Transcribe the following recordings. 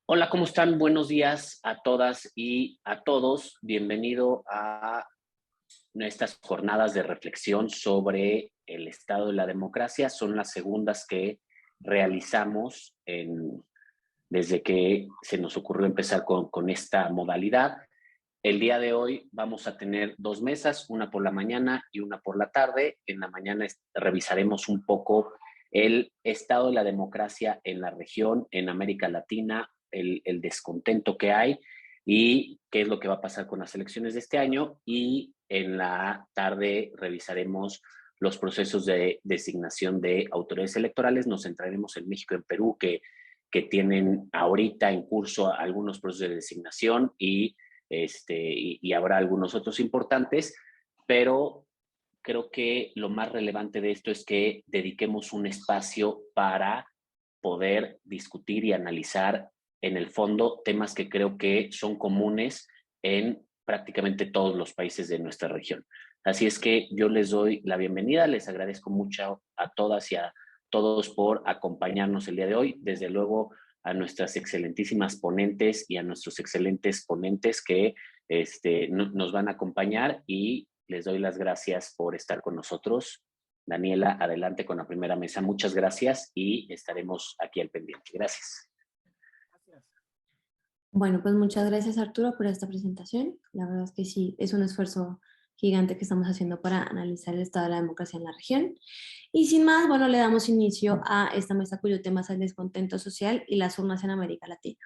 Hola, ¿cómo están? Buenos días a todas y a todos. Bienvenido a estas jornadas de reflexión sobre el estado de la democracia. Son las segundas que realizamos desde que se nos ocurrió empezar con esta modalidad. El día de hoy vamos a tener dos mesas, una por la mañana y una por la tarde. En la mañana revisaremos un poco el estado de la democracia en la región, en América Latina, el descontento que hay y qué es lo que va a pasar con las elecciones de este año. Y en la tarde revisaremos los procesos de designación de autoridades electorales. Nos centraremos en México y en Perú, que tienen ahorita en curso algunos procesos de designación y habrá algunos otros importantes, pero creo que lo más relevante de esto es que dediquemos un espacio para poder discutir y analizar en el fondo temas que creo que son comunes en prácticamente todos los países de nuestra región. Así es que yo les doy la bienvenida, les agradezco mucho a todas y a todos por acompañarnos el día de hoy. Desde luego a nuestras excelentísimas ponentes y a nuestros excelentes ponentes que nos van a acompañar, y les doy las gracias por estar con nosotros. Daniela, adelante con la primera mesa. Muchas gracias y estaremos aquí al pendiente. Gracias. Bueno, pues muchas gracias Arturo por esta presentación. La verdad es que sí, es un esfuerzo gigante que estamos haciendo para analizar el estado de la democracia en la región. Y sin más, bueno, le damos inicio a esta mesa cuyo tema es el descontento social y las urnas en América Latina.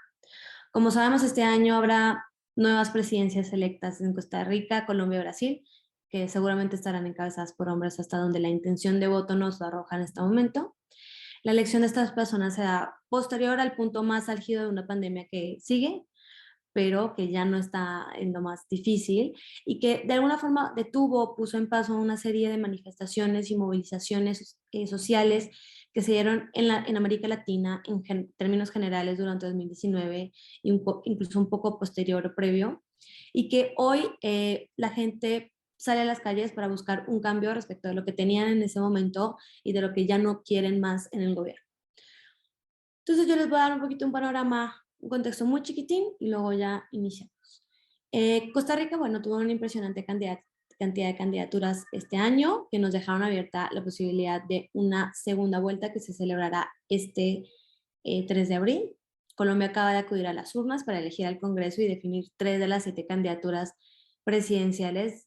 Como sabemos, este año habrá nuevas presidencias electas en Costa Rica, Colombia y Brasil, que seguramente estarán encabezadas por hombres hasta donde la intención de voto nos arroja en este momento. La elección de estas personas se da posterior al punto más álgido de una pandemia que sigue, pero que ya no está en lo más difícil y que de alguna forma detuvo, puso en paso una serie de manifestaciones y movilizaciones sociales que se dieron en América Latina en términos generales durante 2019 y incluso un poco posterior o previo, y que hoy la gente sale a las calles para buscar un cambio respecto de lo que tenían en ese momento y de lo que ya no quieren más en el gobierno. Entonces yo les voy a dar un poquito un panorama, un contexto muy chiquitín y luego ya iniciamos. Costa Rica, bueno, tuvo una impresionante cantidad de candidaturas este año que nos dejaron abierta la posibilidad de una segunda vuelta que se celebrará este 3 de abril. Colombia acaba de acudir a las urnas para elegir al Congreso y definir 3 de las 7 candidaturas presidenciales,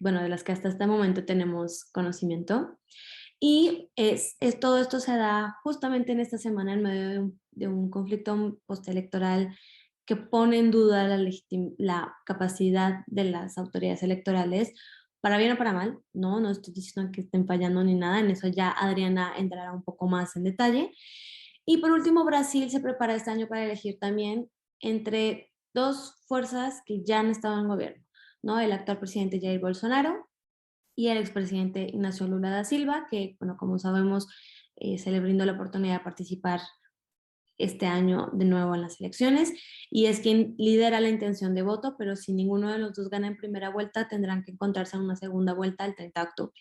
bueno, de las que hasta este momento tenemos conocimiento. Y todo esto se da justamente en esta semana en medio de un conflicto postelectoral que pone en duda la capacidad de las autoridades electorales, para bien o para mal, no, no estoy diciendo que estén fallando ni nada, en eso ya Adriana entrará un poco más en detalle. Y por último, Brasil se prepara este año para elegir también entre dos fuerzas que ya han estado en gobierno, ¿no? El actual presidente Jair Bolsonaro y el expresidente Ignacio Lula da Silva, que, bueno, como sabemos, se le brindó la oportunidad de participar este año de nuevo en las elecciones, y es quien lidera la intención de voto, pero si ninguno de los dos gana en primera vuelta, tendrán que encontrarse en una segunda vuelta el 30 de octubre.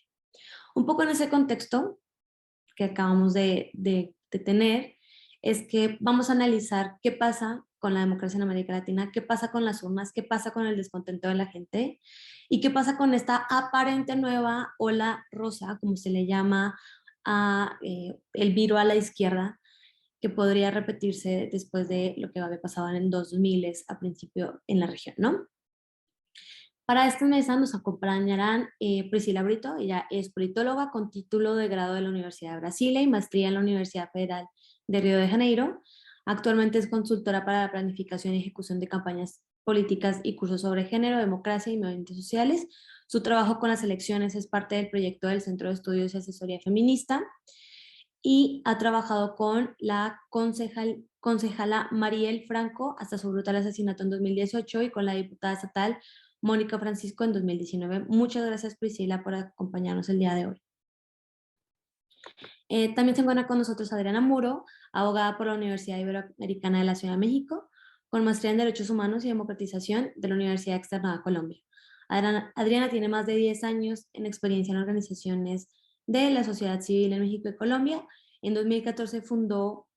Un poco en ese contexto que acabamos de tener, es que vamos a analizar qué pasa con la democracia en América Latina, qué pasa con las urnas, qué pasa con el descontento de la gente y qué pasa con esta aparente nueva ola rosa, como se le llama a el viro a la izquierda, que podría repetirse después de lo que había pasado en el 2000 a principio en la región, ¿no? Para esta mesa nos acompañarán Priscila Brito. Ella es politóloga con título de grado de la Universidad de Brasilia y maestría en la Universidad Federal de Río de Janeiro. Actualmente es consultora para la planificación y ejecución de campañas políticas y cursos sobre género, democracia y movimientos sociales. Su trabajo con las elecciones es parte del proyecto del Centro de Estudios y Asesoría Feminista, y ha trabajado con la concejala Mariel Franco hasta su brutal asesinato en 2018 y con la diputada estatal Mónica Francisco en 2019. Muchas gracias, Priscila, por acompañarnos el día de hoy. También se encuentra con nosotros Adriana Muro, abogada por la Universidad Iberoamericana de la Ciudad de México, con maestría en Derechos Humanos y Democratización de la Universidad Externada de Colombia. Adriana tiene más de 10 años en experiencia en organizaciones de la sociedad civil en México y Colombia. En 2014 fundó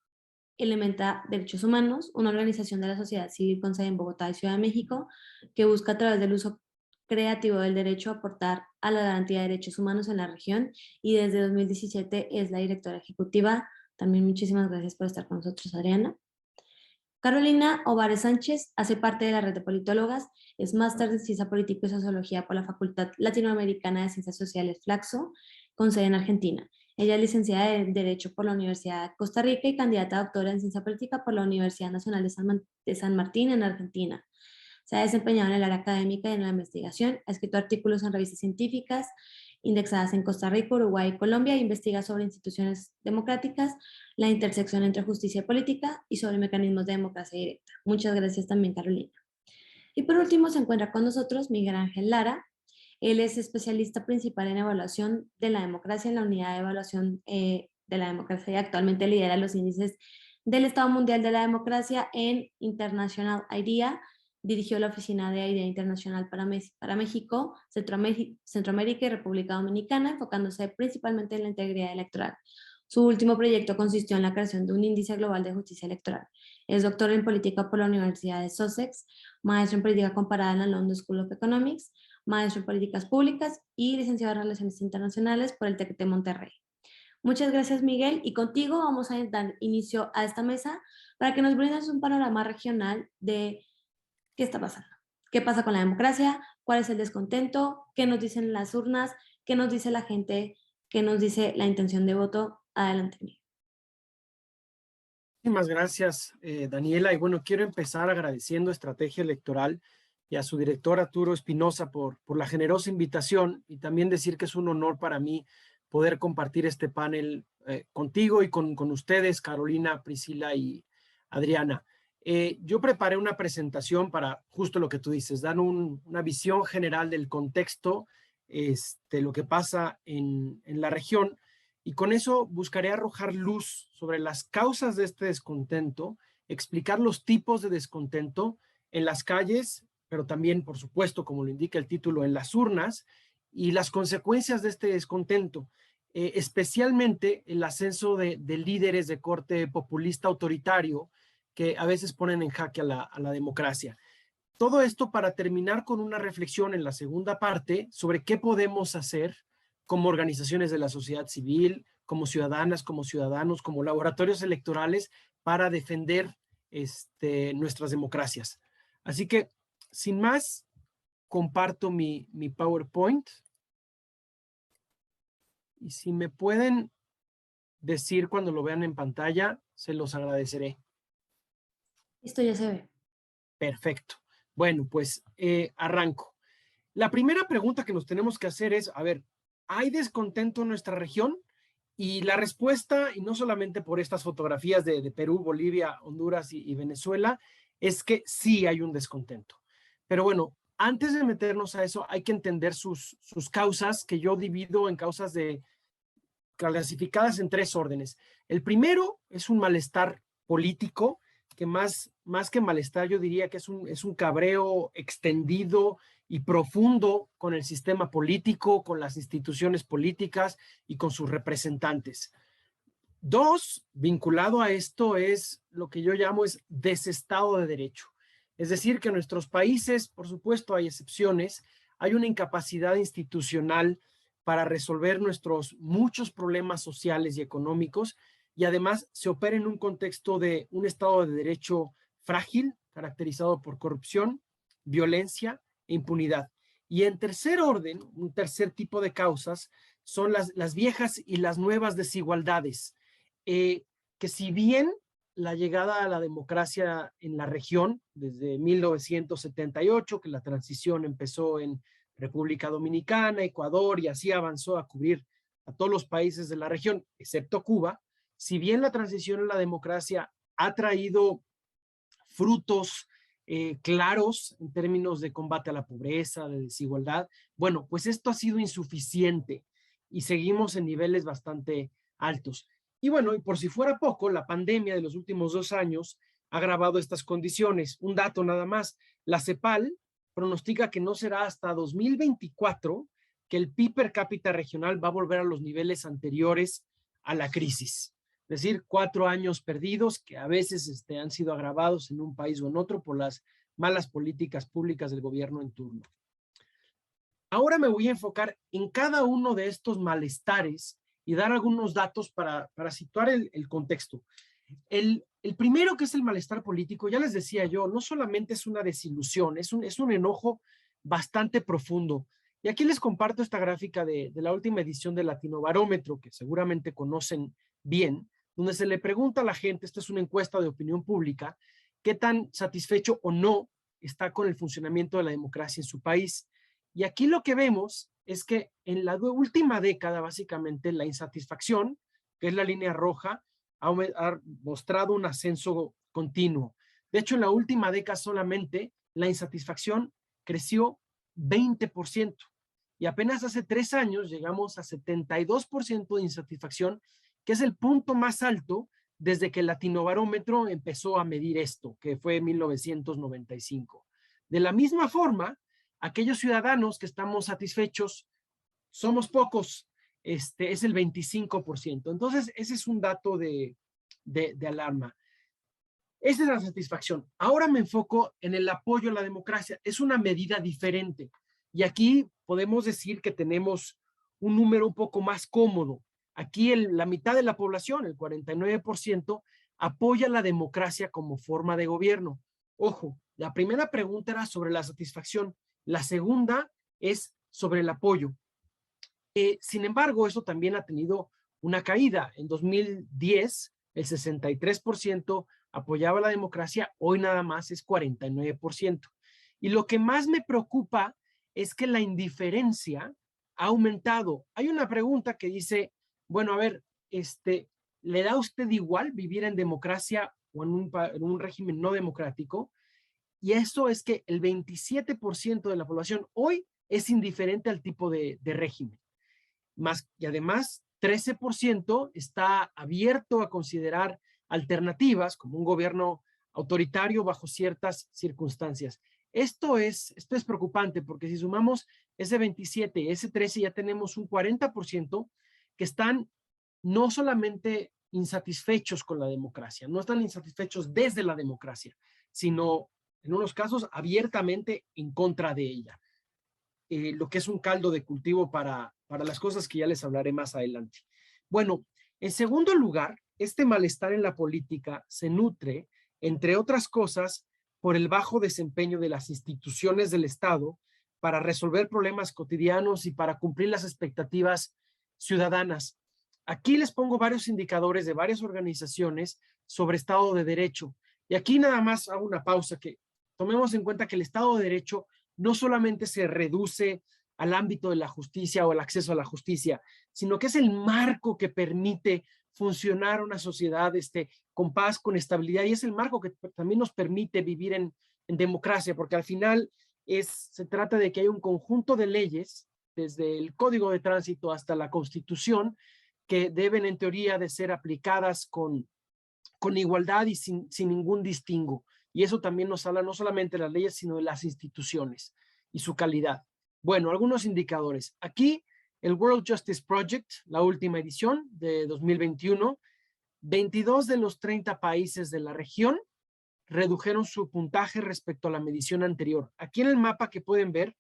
Elementa Derechos Humanos, una organización de la sociedad civil con sede en Bogotá y Ciudad de México, que busca a través del uso creativo del derecho aportar a la garantía de derechos humanos en la región, y desde 2017 es la directora ejecutiva. También muchísimas gracias por estar con nosotros, Adriana. Carolina Ovares Sánchez hace parte de la red de politólogas, es máster de Ciencia Política y Sociología por la Facultad Latinoamericana de Ciencias Sociales Flaxo, con sede en Argentina. Ella es licenciada en Derecho por la Universidad de Costa Rica y candidata a doctora en Ciencia Política por la Universidad Nacional de San Martín en Argentina. Se ha desempeñado en el área académica y en la investigación, ha escrito artículos en revistas científicas indexadas en Costa Rica, Uruguay y Colombia, e investiga sobre instituciones democráticas, la intersección entre justicia y política y sobre mecanismos de democracia directa. Muchas gracias también, Carolina. Y por último se encuentra con nosotros Miguel Ángel Lara. Él es especialista principal en evaluación de la democracia en la unidad de evaluación de la democracia y actualmente lidera los índices del Estado Mundial de la Democracia en International IDEA. Dirigió la oficina de IDEA Internacional para México, Centroamérica y República Dominicana, enfocándose principalmente en la integridad electoral. Su último proyecto consistió en la creación de un índice global de justicia electoral. Es doctor en política por la Universidad de Sussex, maestro en política comparada en la London School of Economics, maestro en políticas públicas y licenciado en relaciones internacionales por el TEC de Monterrey. Muchas gracias, Miguel, y contigo vamos a dar inicio a esta mesa para que nos brindes un panorama regional de qué está pasando, qué pasa con la democracia, cuál es el descontento, qué nos dicen las urnas, qué nos dice la gente, qué nos dice la intención de voto. Adelante, Miguel. Muchísimas gracias, Daniela. Y bueno, quiero empezar agradeciendo a Estrategia Electoral y a su director Arturo Espinosa por la generosa invitación, y también decir que es un honor para mí poder compartir este panel contigo y con ustedes, Carolina, Priscila y Adriana. Yo preparé una presentación para justo lo que tú dices, dar una visión general del contexto, lo que pasa en la región, y con eso buscaré arrojar luz sobre las causas de este descontento, explicar los tipos de descontento en las calles, pero también, por supuesto, como lo indica el título, en las urnas, y las consecuencias de este descontento, especialmente el ascenso de líderes de corte populista autoritario que a veces ponen en jaque a la democracia. Todo esto para terminar con una reflexión en la segunda parte sobre qué podemos hacer como organizaciones de la sociedad civil, como ciudadanas, como ciudadanos, como laboratorios electorales para defender nuestras democracias. Así que, sin más, comparto mi PowerPoint. Y si me pueden decir cuando lo vean en pantalla, se los agradeceré. Esto ya se ve. Perfecto. Bueno, pues arranco. La primera pregunta que nos tenemos que hacer es, a ver, ¿hay descontento en nuestra región? Y la respuesta, y no solamente por estas fotografías de Perú, Bolivia, Honduras y Venezuela, es que sí hay un descontento. Pero bueno, antes de meternos a eso, hay que entender sus causas, que yo divido en causas clasificadas en 3 órdenes. El primero es un malestar político, que más que malestar yo diría que es un cabreo extendido y profundo con el sistema político, con las instituciones políticas y con sus representantes. 2, vinculado a esto, es lo que yo llamo desestado de derecho. Es decir, que en nuestros países, por supuesto hay excepciones, hay una incapacidad institucional para resolver nuestros muchos problemas sociales y económicos, y además se opera en un contexto de un Estado de Derecho frágil, caracterizado por corrupción, violencia e impunidad. Y en tercer orden, un tercer tipo de causas, son las viejas y las nuevas desigualdades, que si bien la llegada a la democracia en la región, desde 1978, que la transición empezó en República Dominicana, Ecuador, y así avanzó a cubrir a todos los países de la región, excepto Cuba, si bien la transición a la democracia ha traído frutos claros en términos de combate a la pobreza, de desigualdad, bueno, pues esto ha sido insuficiente y seguimos en niveles bastante altos. Y bueno, y por si fuera poco, la pandemia de los últimos 2 años ha agravado estas condiciones. Un dato nada más, la CEPAL pronostica que no será hasta 2024 que el PIB per cápita regional va a volver a los niveles anteriores a la crisis. Es decir, 4 años perdidos que a veces han sido agravados en un país o en otro por las malas políticas públicas del gobierno en turno. Ahora me voy a enfocar en cada uno de estos malestares y dar algunos datos para situar el contexto. El primero, que es el malestar político, ya les decía yo, no solamente es una desilusión, es un enojo bastante profundo. Y aquí les comparto esta gráfica de la última edición de Latinobarómetro, que seguramente conocen bien, donde se le pregunta a la gente, esta es una encuesta de opinión pública, qué tan satisfecho o no está con el funcionamiento de la democracia en su país. Y aquí lo que vemos es que en la última década, básicamente, la insatisfacción, que es la línea roja, ha mostrado un ascenso continuo. De hecho, en la última década solamente la insatisfacción creció 20%. Y apenas hace 3 años llegamos a 72% de insatisfacción, que es el punto más alto desde que el Latinobarómetro empezó a medir esto, que fue en 1995. De la misma forma, aquellos ciudadanos que estamos satisfechos somos pocos, es el 25%. Entonces, ese es un dato de alarma. Esa es la satisfacción. Ahora me enfoco en el apoyo a la democracia. Es una medida diferente. Y aquí podemos decir que tenemos un número un poco más cómodo. Aquí la mitad de la población, el 49%, apoya la democracia como forma de gobierno. Ojo, la primera pregunta era sobre la satisfacción. La segunda es sobre el apoyo. Sin embargo, eso también ha tenido una caída. En 2010, el 63% apoyaba la democracia, hoy nada más es 49%. Y lo que más me preocupa es que la indiferencia ha aumentado. Hay una pregunta que dice, bueno, a ver, ¿le da a usted igual vivir en democracia o en un régimen no democrático? Y eso es que el 27% de la población hoy es indiferente al tipo de régimen. Y además 13% está abierto a considerar alternativas como un gobierno autoritario bajo ciertas circunstancias. Esto es preocupante porque si sumamos ese 27 y ese 13 ya tenemos un 40% que están no solamente insatisfechos con la democracia, no están insatisfechos desde la democracia, sino en unos casos abiertamente en contra de ella. Lo que es un caldo de cultivo para las cosas que ya les hablaré más adelante. Bueno, en segundo lugar, este malestar en la política se nutre, entre otras cosas, por el bajo desempeño de las instituciones del Estado para resolver problemas cotidianos y para cumplir las expectativas ciudadanas. Aquí les pongo varios indicadores de varias organizaciones sobre Estado de Derecho. Y aquí nada más hago una pausa, que tomemos en cuenta que el Estado de Derecho no solamente se reduce al ámbito de la justicia o el acceso a la justicia, sino que es el marco que permite funcionar una sociedad con paz, con estabilidad, y es el marco que también nos permite vivir en democracia, porque al final se trata de que hay un conjunto de leyes, desde el Código de Tránsito hasta la Constitución, que deben en teoría de ser aplicadas con igualdad y sin ningún distingo. Y eso también nos habla no solamente de las leyes, sino de las instituciones y su calidad. Bueno, algunos indicadores. Aquí, el World Justice Project, la última edición de 2021, 22 de los 30 países de la región redujeron su puntaje respecto a la medición anterior. Aquí en el mapa que pueden ver,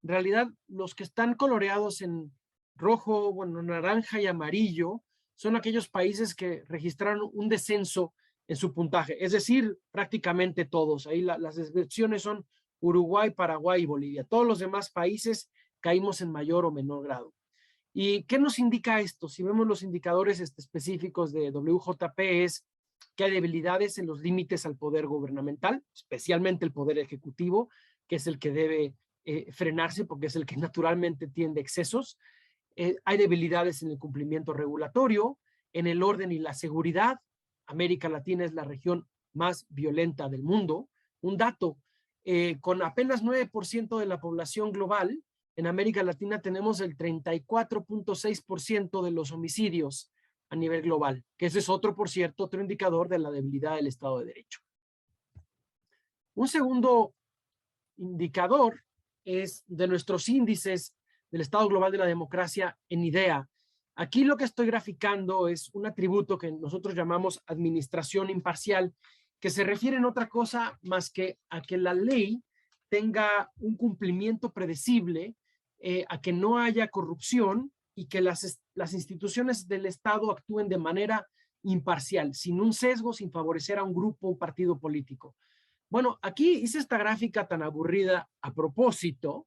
en realidad los que están coloreados en rojo, bueno, naranja y amarillo, son aquellos países que registraron un descenso en su puntaje, es decir, prácticamente todos. Ahí las excepciones son Uruguay, Paraguay y Bolivia. Todos los demás países caímos en mayor o menor grado. ¿Y qué nos indica esto? Si vemos los indicadores específicos de WJP, es que hay debilidades en los límites al poder gubernamental, especialmente el poder ejecutivo, que es el que debe frenarse porque es el que naturalmente tiende excesos. Hay debilidades en el cumplimiento regulatorio, en el orden y la seguridad. América Latina es la región más violenta del mundo. Un dato, con apenas 9% de la población global, en América Latina tenemos el 34.6% de los homicidios a nivel global, que ese es otro, por cierto, otro indicador de la debilidad del Estado de Derecho. Un segundo indicador es de nuestros índices del Estado Global de la Democracia en IDEA. Aquí lo que estoy graficando es un atributo que nosotros llamamos administración imparcial, que se refiere en otra cosa más que a que la ley tenga un cumplimiento predecible, a que no haya corrupción y que las instituciones del Estado actúen de manera imparcial, sin un sesgo, sin favorecer a un grupo o un partido político. Bueno, aquí hice esta gráfica tan aburrida a propósito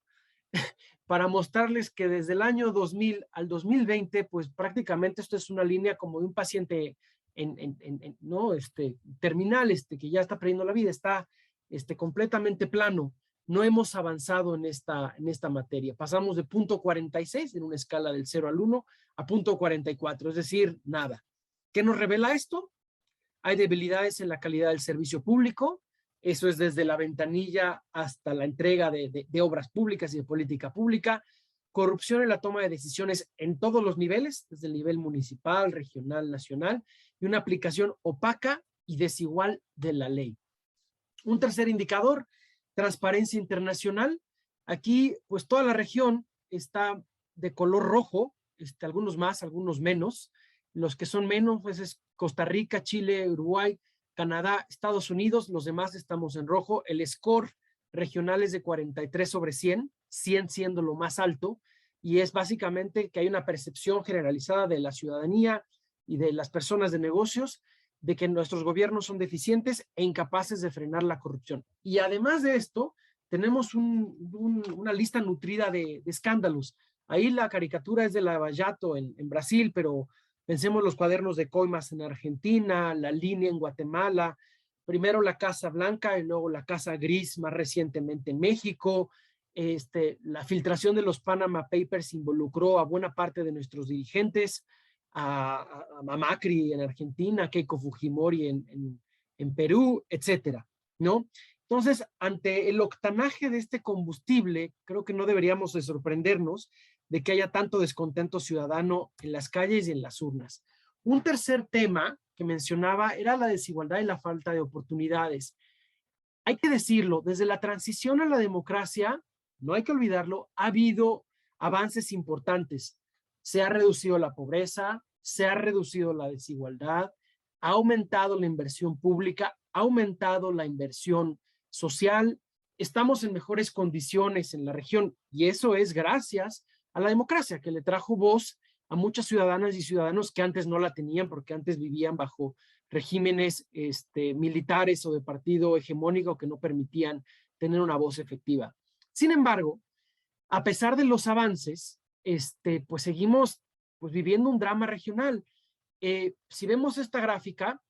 para mostrarles que desde el año 2000 al 2020, pues prácticamente esto es una línea como de un paciente ¿no? Terminal, que ya está perdiendo la vida, está completamente plano. No hemos avanzado en esta materia. Pasamos de 0.46 en una escala del 0 al 1 a 0.44, es decir, nada. ¿Qué nos revela esto? Hay debilidades en la calidad del servicio público. Eso es desde la ventanilla hasta la entrega de obras públicas y de política pública. Corrupción en la toma de decisiones en todos los niveles, desde el nivel municipal, regional, nacional, y una aplicación opaca y desigual de la ley. Un tercer indicador, transparencia internacional. Aquí, pues toda la región está de color rojo, algunos más, algunos menos. Los que son menos, pues es Costa Rica, Chile, Uruguay, Canadá, Estados Unidos, los demás estamos en rojo. El score regional es de 43 sobre 100, 100 siendo lo más alto, y es básicamente que hay una percepción generalizada de la ciudadanía y de las personas de negocios de que nuestros gobiernos son deficientes e incapaces de frenar la corrupción. Y además de esto, tenemos una lista nutrida de escándalos. Ahí la caricatura es de Lava Jato en Brasil, pero pensemos los cuadernos de coimas en Argentina, la línea en Guatemala, primero la Casa Blanca y luego la Casa Gris más recientemente en México. La filtración de los Panama Papers involucró a buena parte de nuestros dirigentes, a Macri en Argentina, a Keiko Fujimori en Perú, etcétera, ¿no? Entonces, ante el octanaje de este combustible, creo que no deberíamos de sorprendernos de que haya tanto descontento ciudadano en las calles y en las urnas. Un tercer tema que mencionaba era la desigualdad y la falta de oportunidades. Hay que decirlo, desde la transición a la democracia, no hay que olvidarlo, ha habido avances importantes. Se ha reducido la pobreza, se ha reducido la desigualdad, ha aumentado la inversión pública, ha aumentado la inversión social, estamos en mejores condiciones en la región y eso es gracias a la democracia que le trajo voz a muchas ciudadanas y ciudadanos que antes no la tenían porque antes vivían bajo regímenes militares o de partido hegemónico que no permitían tener una voz efectiva. Sin embargo, a pesar de los avances, pues seguimos pues viviendo un drama regional. Si vemos esta gráfica,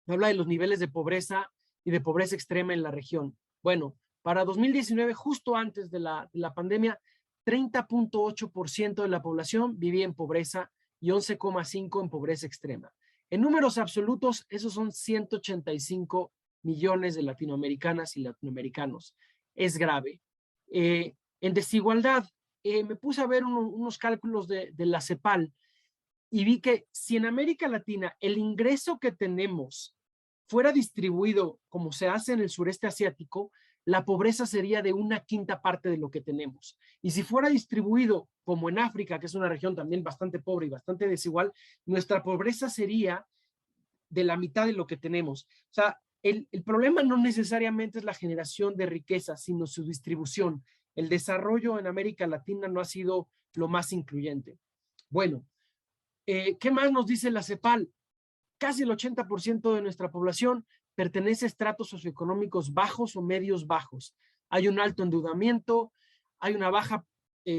habla de los niveles de pobreza y de pobreza extrema en la región. Bueno, para 2019, justo antes de la pandemia, 30.8% de la población vivía en pobreza y 11.5% en pobreza extrema. En números absolutos, esos son 185 millones de latinoamericanas y latinoamericanos. Es grave. En desigualdad, me puse a ver unos cálculos de la CEPAL y vi que si en América Latina el ingreso que tenemos fuera distribuido como se hace en el sureste asiático, la pobreza sería de 1/5 parte de lo que tenemos. Y si fuera distribuido como en África, que es una región también bastante pobre y bastante desigual, nuestra pobreza sería de la mitad de lo que tenemos. O sea, el problema no necesariamente es la generación de riqueza, sino su distribución. El desarrollo en América Latina no ha sido lo más incluyente. Bueno, ¿qué más nos dice la CEPAL? Casi el 80% de nuestra población pertenece a estratos socioeconómicos bajos o medios bajos. Hay un alto endeudamiento, hay una baja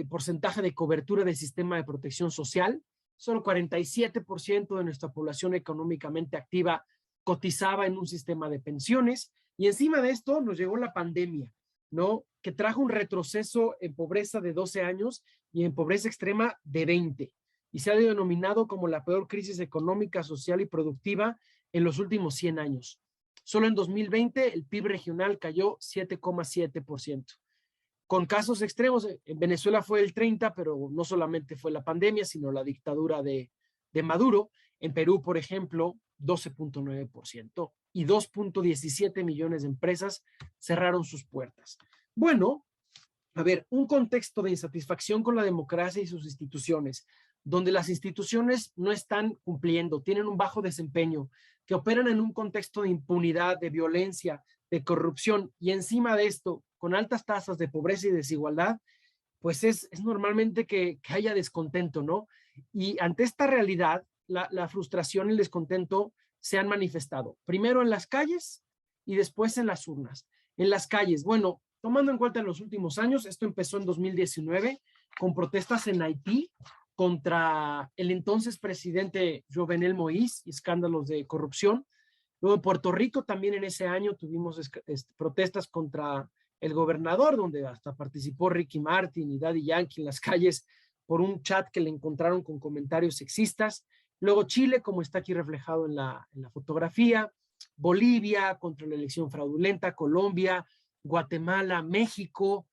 porcentaje de cobertura del sistema de protección social. Solo 47% de nuestra población económicamente activa cotizaba en un sistema de pensiones. Y encima de esto nos llegó la pandemia, ¿no? Que trajo un retroceso en pobreza de 12 años y en pobreza extrema de 20. Y se ha denominado como la peor crisis económica, social y productiva en los últimos 100 años. Solo en 2020 el PIB regional cayó 7.7%. Con casos extremos, en Venezuela fue el 30%, pero no solamente fue la pandemia, sino la dictadura de Maduro. En Perú, por ejemplo, 12.9% y 2.17 millones de empresas cerraron sus puertas. Bueno, a ver, un contexto de insatisfacción con la democracia y sus instituciones. donde las instituciones no están cumpliendo, tienen un bajo desempeño, que operan en un contexto de impunidad, de violencia, de corrupción, y encima de esto, con altas tasas de pobreza y desigualdad, pues es normalmente que haya descontento, ¿no? Y ante esta realidad, la frustración y el descontento se han manifestado, primero en las calles y después en las urnas. En las calles, bueno, tomando en cuenta en los últimos años, esto empezó en 2019 con protestas en Haití contra el entonces presidente Jovenel Moïse y escándalos de corrupción. Luego en Puerto Rico también en ese año tuvimos protestas contra el gobernador, donde hasta participó Ricky Martin y Daddy Yankee en las calles por un chat que le encontraron con comentarios sexistas. Luego Chile, como está aquí reflejado en la fotografía, Bolivia contra la elección fraudulenta, Colombia, Guatemala, México,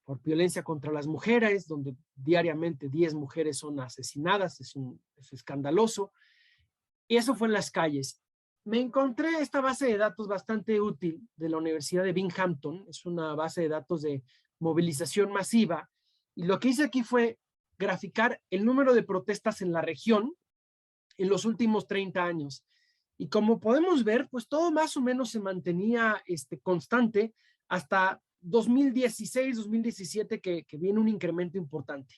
por violencia contra las mujeres, donde diariamente 10 mujeres son asesinadas, es escandaloso. Y eso fue en las calles. Me encontré esta base de datos bastante útil de la Universidad de Binghamton, es una base de datos de movilización masiva, y lo que hice aquí fue graficar el número de protestas en la región en los últimos 30 años. Y como podemos ver, pues todo más o menos se mantenía constante hasta 2016, 2017, que viene un incremento importante.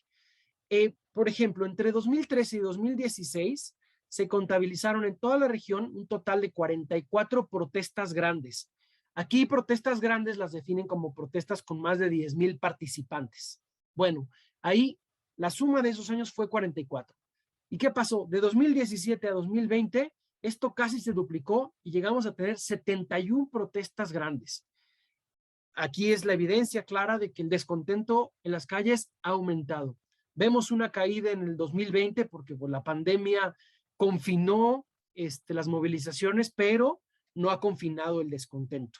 Por ejemplo, entre 2013 y 2016 se contabilizaron en toda la región un total de 44 protestas grandes. Aquí protestas grandes las definen como protestas con más de 10,000 participantes. Bueno, ahí la suma de esos años fue 44. ¿Y qué pasó? De 2017 a 2020, esto casi se duplicó y llegamos a tener 71 protestas grandes. Aquí es la evidencia clara de que el descontento en las calles ha aumentado. Vemos una caída en el 2020 porque la pandemia confinó las movilizaciones, pero no ha confinado el descontento.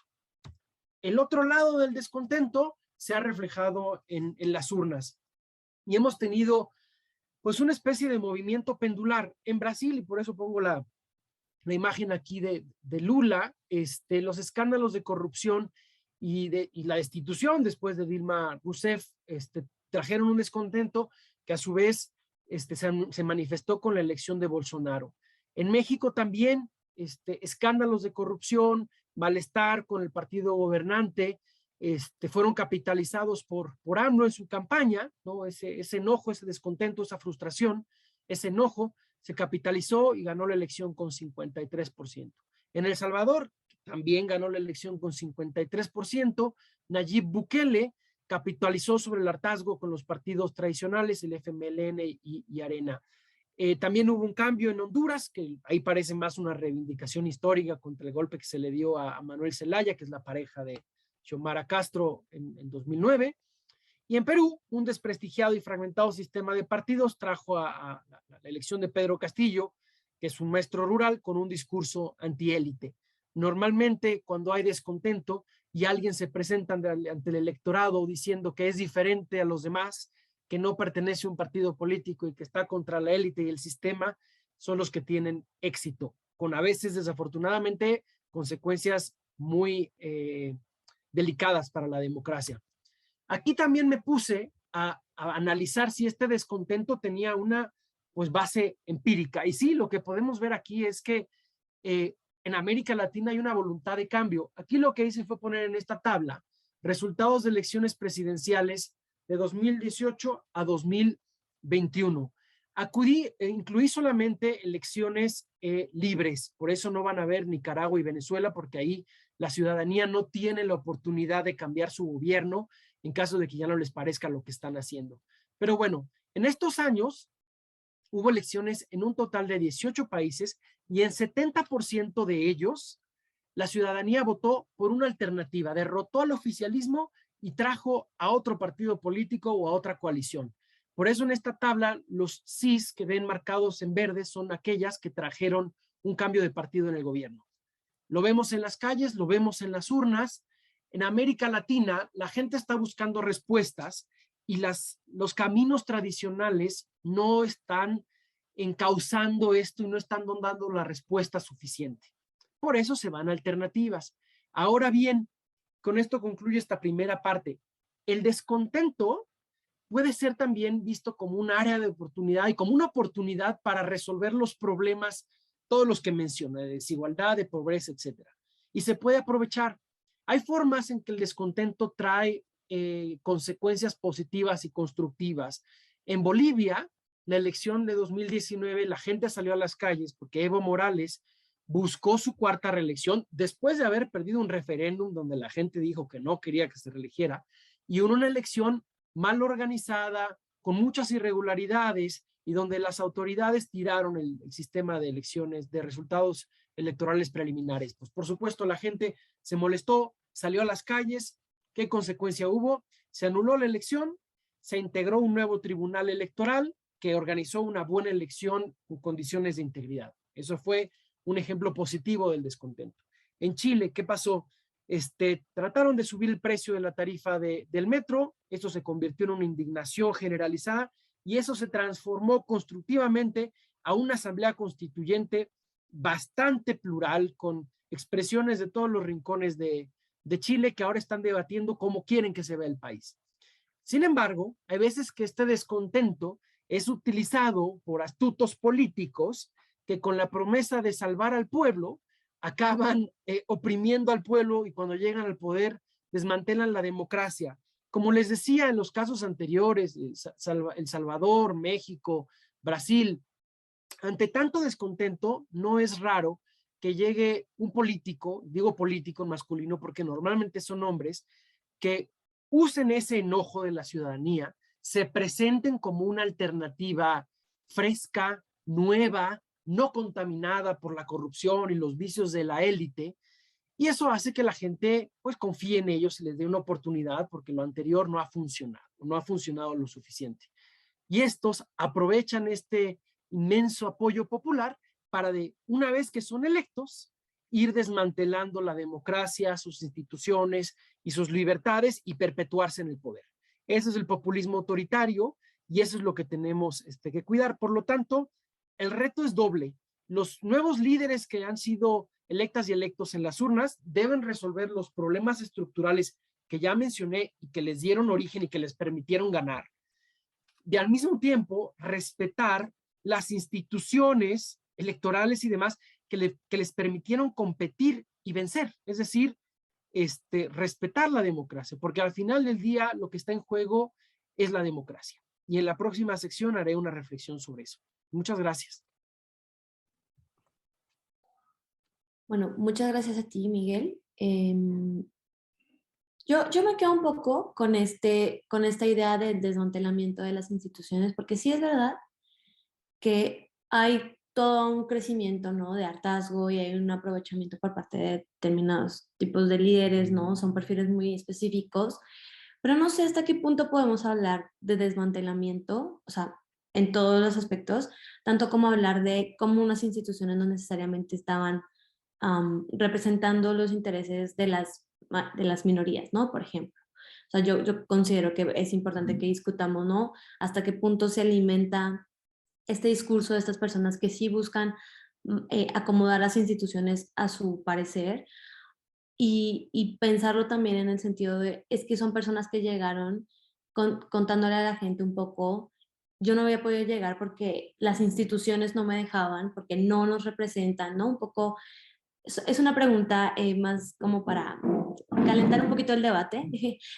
El otro lado del descontento se ha reflejado en las urnas y hemos tenido pues una especie de movimiento pendular en Brasil, y por eso pongo la imagen aquí de Lula, los escándalos de corrupción y la destitución después de Dilma Rousseff trajeron un descontento que a su vez se manifestó con la elección de Bolsonaro. En México también escándalos de corrupción, malestar con el partido gobernante, fueron capitalizados por AMLO en su campaña, ¿no? Ese enojo, ese descontento, esa frustración, ese enojo se capitalizó y ganó la elección con 53%. En El Salvador también ganó la elección con 53%. Nayib Bukele capitalizó sobre el hartazgo con los partidos tradicionales, el FMLN y Arena. También hubo un cambio en Honduras, que ahí parece más una reivindicación histórica contra el golpe que se le dio a Manuel Zelaya, que es la pareja de Xiomara Castro en 2009. Y en Perú, un desprestigiado y fragmentado sistema de partidos trajo a la elección de Pedro Castillo, que es un maestro rural con un discurso antiélite. Normalmente, cuando hay descontento y alguien se presenta ante el electorado diciendo que es diferente a los demás, que no pertenece a un partido político y que está contra la élite y el sistema, son los que tienen éxito, con a veces, desafortunadamente, consecuencias muy delicadas para la democracia. Aquí también me puse a analizar si este descontento tenía una base empírica. Y sí, lo que podemos ver aquí es que en América Latina hay una voluntad de cambio. Aquí lo que hice fue poner en esta tabla resultados de elecciones presidenciales de 2018 a 2021. Incluí solamente elecciones libres, por eso no van a ver Nicaragua y Venezuela, porque ahí la ciudadanía no tiene la oportunidad de cambiar su gobierno en caso de que ya no les parezca lo que están haciendo. Pero bueno, en estos años hubo elecciones en un total de 18 países y en 70% de ellos la ciudadanía votó por una alternativa, derrotó al oficialismo y trajo a otro partido político o a otra coalición. Por eso en esta tabla los sís que ven marcados en verde son aquellas que trajeron un cambio de partido en el gobierno. Lo vemos en las calles, lo vemos en las urnas. En América Latina la gente está buscando respuestas y los caminos tradicionales no están encauzando esto y no están dando la respuesta suficiente. Por eso se van a alternativas. Ahora bien, con esto concluye esta primera parte. El descontento puede ser también visto como un área de oportunidad y como una oportunidad para resolver los problemas, todos los que mencioné, de desigualdad, de pobreza, etcétera. Y se puede aprovechar. Hay formas en que el descontento trae consecuencias positivas y constructivas. En Bolivia, la elección de 2019, la gente salió a las calles porque Evo Morales buscó su cuarta reelección después de haber perdido un referéndum donde la gente dijo que no quería que se reeligiera, y una elección mal organizada, con muchas irregularidades, y donde las autoridades tiraron el sistema de elecciones, de resultados electorales preliminares. Pues por supuesto la gente se molestó, salió a las calles. ¿Qué consecuencia hubo? Se anuló la elección, se integró un nuevo tribunal electoral que organizó una buena elección con condiciones de integridad. Eso fue un ejemplo positivo del descontento. En Chile, ¿qué pasó? Trataron de subir el precio de la tarifa del metro, esto se convirtió en una indignación generalizada y eso se transformó constructivamente a una asamblea constituyente bastante plural, con expresiones de todos los rincones de Chile, que ahora están debatiendo cómo quieren que se vea el país. Sin embargo, hay veces que este descontento es utilizado por astutos políticos que con la promesa de salvar al pueblo acaban oprimiendo al pueblo, y cuando llegan al poder desmantelan la democracia. Como les decía en los casos anteriores, El Salvador, México, Brasil, ante tanto descontento no es raro que llegue un político, digo político masculino porque normalmente son hombres, que usen ese enojo de la ciudadanía, se presenten como una alternativa fresca, nueva, no contaminada por la corrupción y los vicios de la élite, y eso hace que la gente pues confíe en ellos y les dé una oportunidad, porque lo anterior no ha funcionado lo suficiente. Y estos aprovechan este inmenso apoyo popular para, una vez que son electos, ir desmantelando la democracia, sus instituciones y sus libertades y perpetuarse en el poder. Ese es el populismo autoritario y eso es lo que tenemos que cuidar. Por lo tanto, el reto es doble. Los nuevos líderes que han sido electas y electos en las urnas deben resolver los problemas estructurales que ya mencioné y que les dieron origen y que les permitieron ganar. De al mismo tiempo respetar las instituciones electorales y demás que les permitieron competir y vencer, es decir, respetar la democracia, porque al final del día lo que está en juego es la democracia. Y en la próxima sección haré una reflexión sobre eso. Muchas gracias. Bueno, muchas gracias a ti, Miguel. Yo me quedo un poco con esta idea de desmantelamiento de las instituciones, porque sí es verdad que hay todo un crecimiento, ¿no?, de hartazgo, y hay un aprovechamiento por parte de determinados tipos de líderes, ¿no? Son perfiles muy específicos, pero no sé hasta qué punto podemos hablar de desmantelamiento, o sea, en todos los aspectos, tanto como hablar de cómo unas instituciones no necesariamente estaban representando los intereses de las minorías, ¿no? Por ejemplo. O sea, yo considero que es importante que discutamos, ¿no?, hasta qué punto se alimenta este discurso de estas personas que sí buscan acomodar las instituciones a su parecer, y pensarlo también en el sentido de, es que son personas que llegaron contándole a la gente un poco, yo no había podido llegar porque las instituciones no me dejaban, porque no nos representan, ¿no? Un poco, es una pregunta más como para calentar un poquito el debate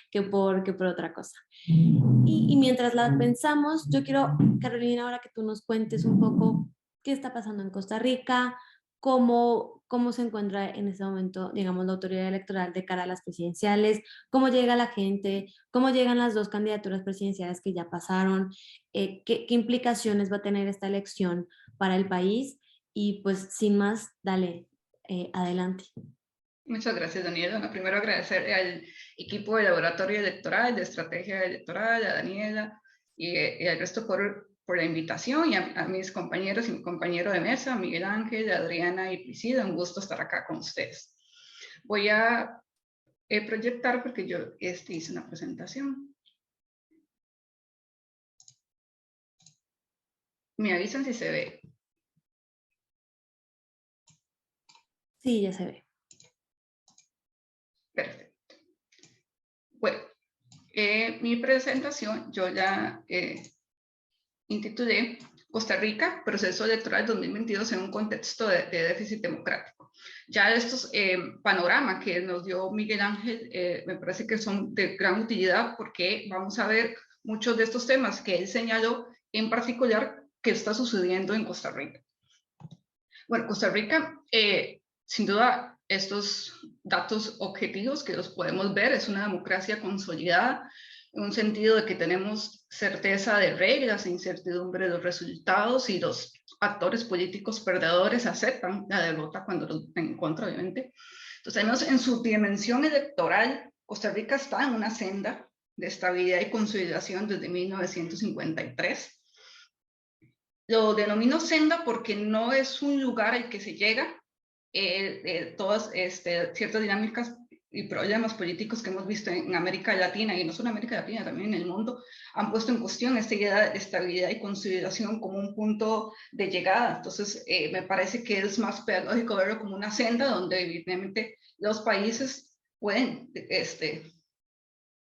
que por otra cosa. Y mientras la pensamos, yo quiero, Carolina, ahora que tú nos cuentes un poco qué está pasando en Costa Rica, cómo se encuentra en este momento, digamos, la autoridad electoral de cara a las presidenciales, cómo llega la gente, cómo llegan las dos candidaturas presidenciales que ya pasaron, qué implicaciones va a tener esta elección para el país, y pues sin más, dale, adelante. Muchas gracias, Daniela. Primero agradecer al equipo de laboratorio electoral, de estrategia electoral, a Daniela y al resto por la invitación, y a mis compañeros y mi compañero de mesa, Miguel Ángel, Adriana y Priscila. Un gusto estar acá con ustedes. Voy a proyectar porque yo hice una presentación. Me avisan si se ve. Sí, ya se ve. Perfecto. Bueno, mi presentación yo la intitulé Costa Rica, proceso electoral 2022 en un contexto de déficit democrático. Ya estos panoramas que nos dio Miguel Ángel me parece que son de gran utilidad porque vamos a ver muchos de estos temas que él señaló, en particular, qué está sucediendo en Costa Rica. Bueno, Costa Rica, sin duda, estos datos objetivos que los podemos ver, es una democracia consolidada, en un sentido de que tenemos certeza de reglas e incertidumbre de los resultados y los actores políticos perdedores aceptan la derrota cuando los en contra, obviamente. Entonces, tenemos en su dimensión electoral, Costa Rica está en una senda de estabilidad y consolidación desde 1953. Lo denomino senda porque no es un lugar al que se llega. Todas ciertas dinámicas y problemas políticos que hemos visto en América Latina, y no solo en América Latina, también en el mundo, han puesto en cuestión esta idea de estabilidad y consolidación como un punto de llegada. Entonces, me parece que es más pedagógico verlo como una senda donde evidentemente los países pueden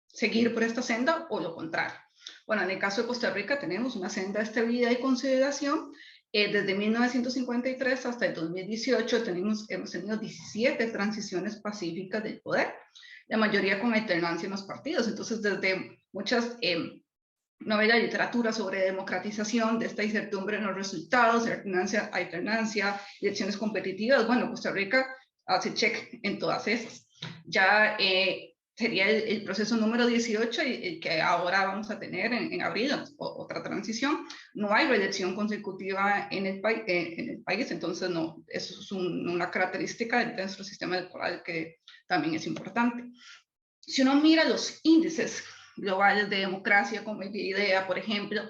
seguir por esta senda o lo contrario. Bueno, en el caso de Costa Rica tenemos una senda de estabilidad y consolidación. Desde 1953 hasta el 2018 hemos tenido 17 transiciones pacíficas del poder, la mayoría con alternancia en los partidos. Entonces, desde muchas novelas y literatura sobre democratización, de esta incertidumbre en los resultados, alternancia, elecciones competitivas, bueno, Costa Rica hace check en todas esas. Ya sería el proceso número 18 y el que ahora vamos a tener en abril, otra transición. No hay reelección consecutiva en el país, entonces no, eso es una característica de nuestro sistema electoral que también es importante. Si uno mira los índices globales de democracia, como IDEA, por ejemplo,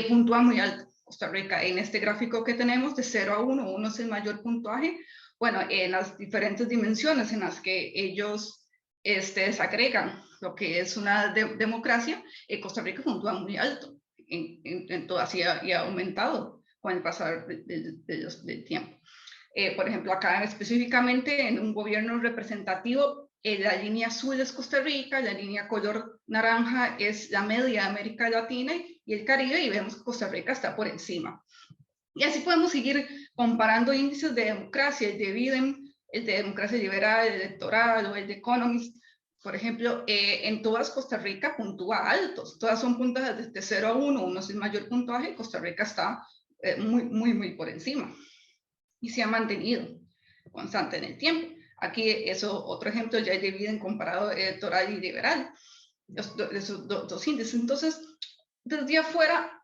puntúa muy alto Costa Rica. En este gráfico que tenemos de 0 a 1, 1 es el mayor puntuaje. Bueno, en las diferentes dimensiones en las que ellos desagregan lo que es una democracia, Costa Rica puntúa muy alto en todas y ha aumentado con el pasar del tiempo. Por ejemplo, acá específicamente en un gobierno representativo, la línea azul es Costa Rica, la línea color naranja es la media de América Latina y el Caribe, y vemos que Costa Rica está por encima. Y así podemos seguir comparando índices de democracia, el de Biden, el de democracia liberal, el electoral o el de Economist. Por ejemplo, en todas Costa Rica puntúa altos, todas son puntadas de 0 a 1, uno es el mayor puntaje, Costa Rica está muy por encima y se ha mantenido constante en el tiempo. Aquí eso, otro ejemplo ya de Biden comparado electoral y liberal, esos dos índices. Entonces, desde afuera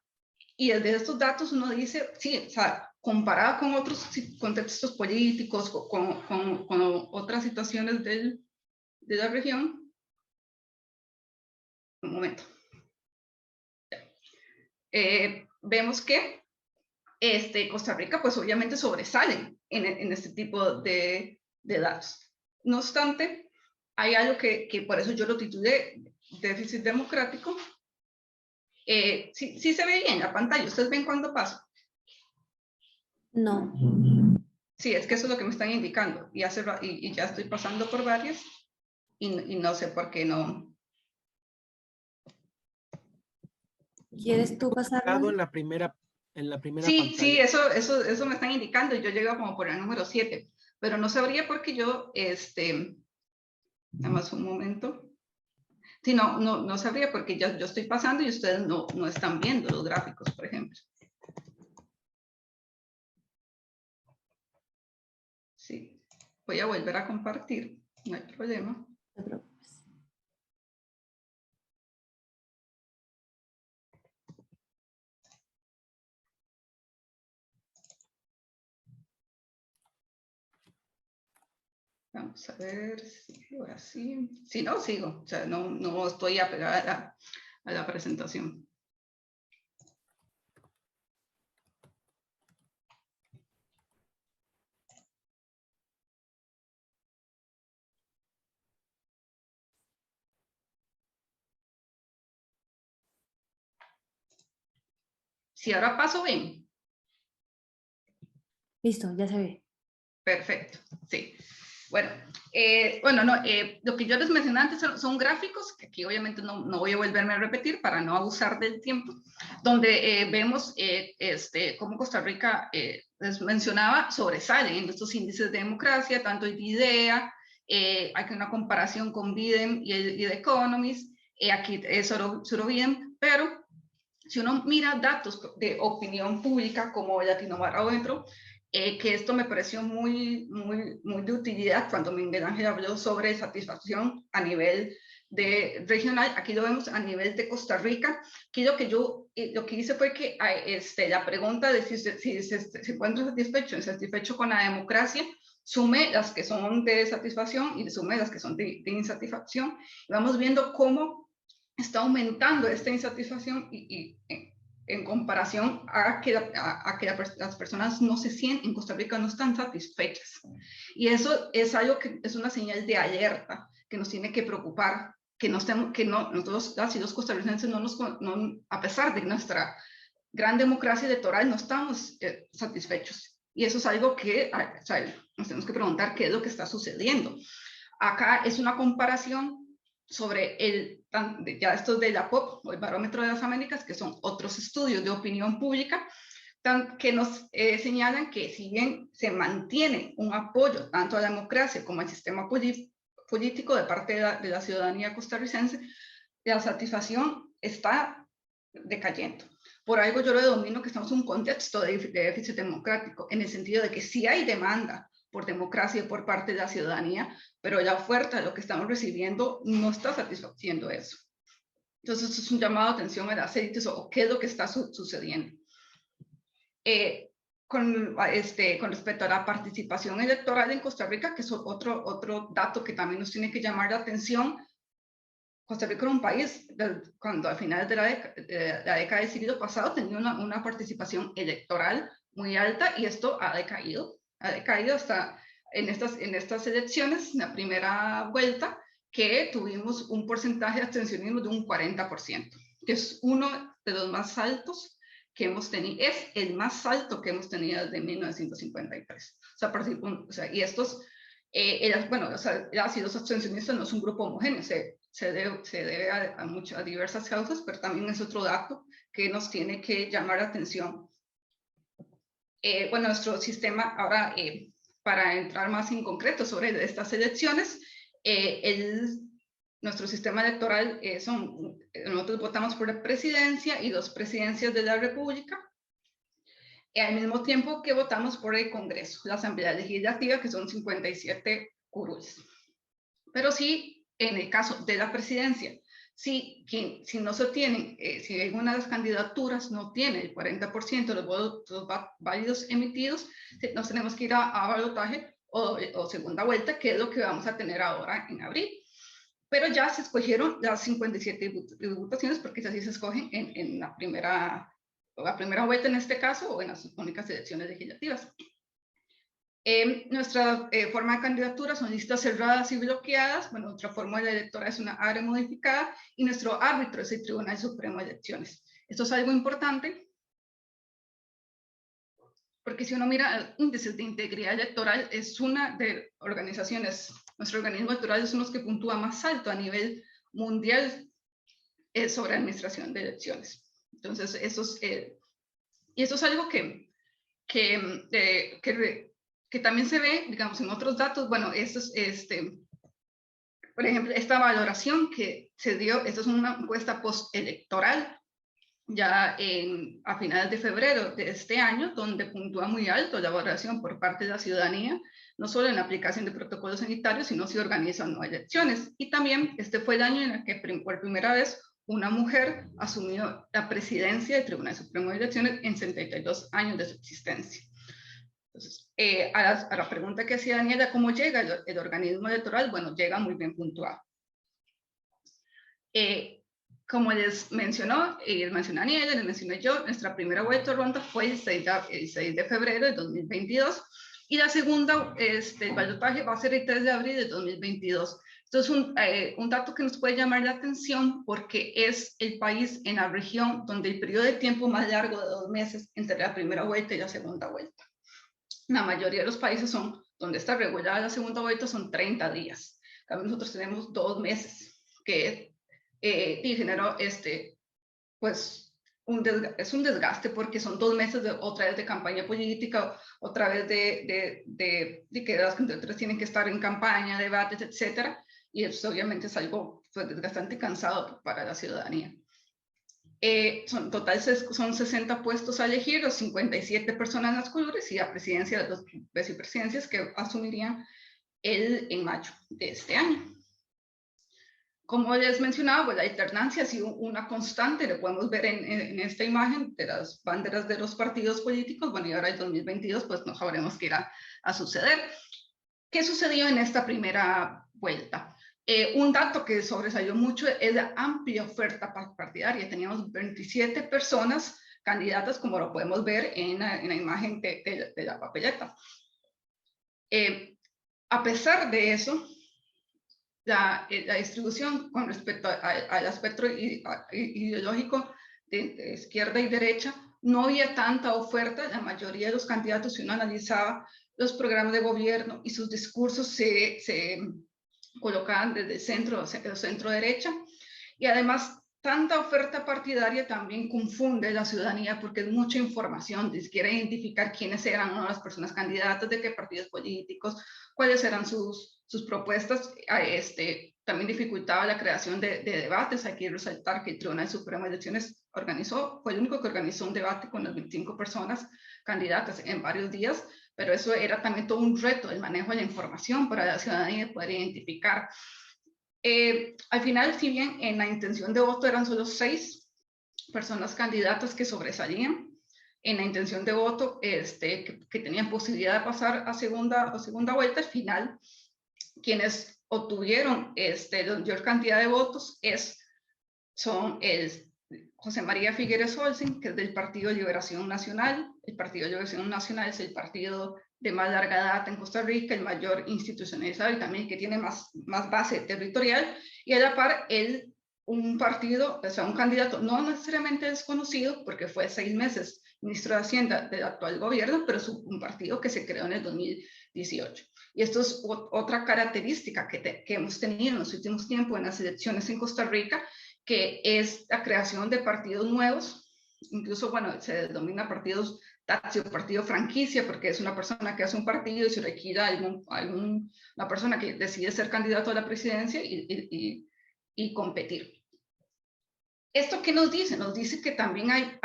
y desde estos datos uno dice, sí, o sea, comparado con otros contextos políticos, con otras situaciones de la región. Un momento. Vemos que Costa Rica, pues obviamente sobresale en este tipo de datos. No obstante, hay algo que por eso yo lo titulé déficit democrático. Sí se ve bien en la pantalla. ¿Ustedes ven cuando paso? No. Sí, es que eso es lo que me están indicando. Y ya estoy pasando por varias y no sé por qué no. ¿Quieres tú pasarlo? En la primera Sí, pantalla. sí, eso me están indicando. Yo llego como por el número 7, pero no sabría por qué yo, nada más un momento. Sí, no sabría porque yo estoy pasando y ustedes no están viendo los gráficos, por ejemplo. Sí, voy a volver a compartir, no hay problema. No te preocupes. Vamos a ver si ahora sí. Si no, sigo. O sea, no estoy apegada a la presentación. Si ahora paso bien. Listo, ya se ve. Perfecto, sí. Bueno, lo que yo les mencioné antes son gráficos, que aquí obviamente no voy a volverme a repetir para no abusar del tiempo, donde vemos cómo Costa Rica, les mencionaba, sobresale en estos índices de democracia, tanto el IDEA, hay una comparación con Biden y The Economist, aquí es Surobiden, pero si uno mira datos de opinión pública como Latinobarómetro, que esto me pareció muy de utilidad cuando Miguel Ángel habló sobre satisfacción a nivel regional. Aquí lo vemos a nivel de Costa Rica, que lo que hice fue que la pregunta de si se encuentra insatisfecho con la democracia, sume las que son de satisfacción y sume las que son de insatisfacción. Y vamos viendo cómo está aumentando esta insatisfacción y en comparación a que las personas no se sienten, en Costa Rica no están satisfechas. Y eso es algo que es una señal de alerta que nos tiene que preocupar, que nosotros, las y los costarricenses, a pesar de nuestra gran democracia electoral, no estamos satisfechos. Y eso es algo que nos tenemos que preguntar qué es lo que está sucediendo. Acá es una comparación sobre estos de la POP, o el Barómetro de las Américas, que son otros estudios de opinión pública, que nos señalan que si bien se mantiene un apoyo tanto a la democracia como al sistema político de parte de la ciudadanía costarricense, la satisfacción está decayendo. Por algo yo lo denomino que estamos en un contexto de déficit democrático, en el sentido de que sí hay demanda por democracia por parte de la ciudadanía, pero la oferta de lo que estamos recibiendo no está satisfaciendo eso. Entonces, esto es un llamado de atención a las élites o qué es lo que está sucediendo. Con respecto a la participación electoral en Costa Rica, que es otro dato que también nos tiene que llamar la atención, Costa Rica era un país, cuando a finales de la década del siglo pasado tenía una participación electoral muy alta y esto ha decaído hasta en estas elecciones, en la primera vuelta, que tuvimos un porcentaje de abstencionismo de un 40%, que es uno de los más altos que hemos tenido, es el más alto que hemos tenido desde 1953. Y estos, las y los abstencionistas no es un grupo homogéneo, se debe a diversas causas, pero también es otro dato que nos tiene que llamar la atención. Nuestro sistema, ahora para entrar más en concreto sobre estas elecciones, nuestro sistema electoral nosotros votamos por la presidencia y 2 presidencias de la República, al mismo tiempo que votamos por el Congreso, la Asamblea Legislativa, que son 57 curules. Pero sí, en el caso de la presidencia, si no se tienen, si alguna de las candidaturas no tiene el 40% de los votos válidos emitidos, nos tenemos que ir a balotaje o segunda vuelta, que es lo que vamos a tener ahora en abril. Pero ya se escogieron las 57 diputaciones porque así se escogen en la primera vuelta en este caso o en las únicas elecciones legislativas. Nuestra forma de candidatura son listas cerradas y bloqueadas. Bueno, nuestra fórmula electoral es una área modificada y nuestro árbitro es el Tribunal Supremo de Elecciones. Esto es algo importante porque si uno mira índices de integridad electoral, es una de organizaciones, nuestro organismo electoral es uno que puntúa más alto a nivel mundial sobre administración de elecciones. Entonces, esto es algo que también se ve, digamos, en otros datos. Bueno, por ejemplo, esta valoración que se dio, esto es una encuesta postelectoral, ya a finales de febrero de este año, donde puntúa muy alto la valoración por parte de la ciudadanía, no solo en la aplicación de protocolos sanitarios, sino si organizan no elecciones. Y también este fue el año en el que por primera vez una mujer asumió la presidencia del Tribunal Supremo de Elecciones en 72 años de su existencia. Entonces, a la pregunta que hacía Daniela, ¿cómo llega el organismo electoral? Bueno, llega muy bien puntuado. Como les mencionó Daniela, les mencioné yo, nuestra primera vuelta de ronda fue el 6 de febrero de 2022 y la segunda, el balotaje va a ser el 3 de abril de 2022. Esto es un dato que nos puede llamar la atención porque es el país en la región donde el periodo de tiempo más largo de 2 meses entre la primera vuelta y la segunda vuelta. La mayoría de los países donde está regulada la segunda vuelta son 30 días. Nosotros tenemos 2 meses, que generó pues es un desgaste porque son 2 meses otra vez de campaña política, otra vez de que las candidaturas tienen que estar en campaña, debates, etcétera, y eso obviamente es algo pues, desgastante y cansado para la ciudadanía. Total son 60 puestos a elegir, los 57 personas las colores y la presidencia de las vicepresidencias que asumirían en mayo de este año. Como les mencionaba, pues la alternancia ha sido una constante, lo podemos ver en esta imagen de las banderas de los partidos políticos. Bueno, y ahora en 2022 pues no sabremos qué irá a suceder. ¿Qué sucedió en esta primera vuelta? Un dato que sobresalió mucho es la amplia oferta partidaria. Teníamos 27 personas candidatas, como lo podemos ver en la imagen de la papeleta. A pesar de eso, la distribución con respecto al espectro ideológico de izquierda y derecha, no había tanta oferta. La mayoría de los candidatos, si uno analizaba los programas de gobierno y sus discursos, se colocaban desde el centro derecha, y además tanta oferta partidaria también confunde a la ciudadanía porque es mucha información, quiere identificar quiénes eran las personas candidatas, de qué partidos políticos, cuáles eran sus propuestas. También dificultaba la creación de debates. Hay que resaltar que el Tribunal Supremo de Elecciones fue el único que organizó un debate con las 25 personas candidatas en varios días, pero eso era también todo un reto, el manejo de la información para la ciudadanía poder identificar. Al final, si bien en la intención de voto eran solo 6 personas candidatas que sobresalían, en la intención de voto que tenían posibilidad de pasar a segunda vuelta, al final, quienes obtuvieron la mayor cantidad de votos son José María Figueres Olsen, que es del Partido de Liberación Nacional. El Partido de Liberación Nacional es el partido de más larga data en Costa Rica, el mayor institucionalizado y también que tiene más base territorial, y a la par un partido, o sea, un candidato no necesariamente desconocido, porque fue 6 meses ministro de Hacienda del actual gobierno, pero es un partido que se creó en el 2018. Y esto es otra característica que hemos tenido en los últimos tiempos en las elecciones en Costa Rica, que es la creación de partidos nuevos. Incluso, bueno, se denomina partidos taxi o partido franquicia, porque es una persona que hace un partido y se requiere una persona que decide ser candidato a la presidencia y competir. ¿Esto qué nos dice? Nos dice que también hay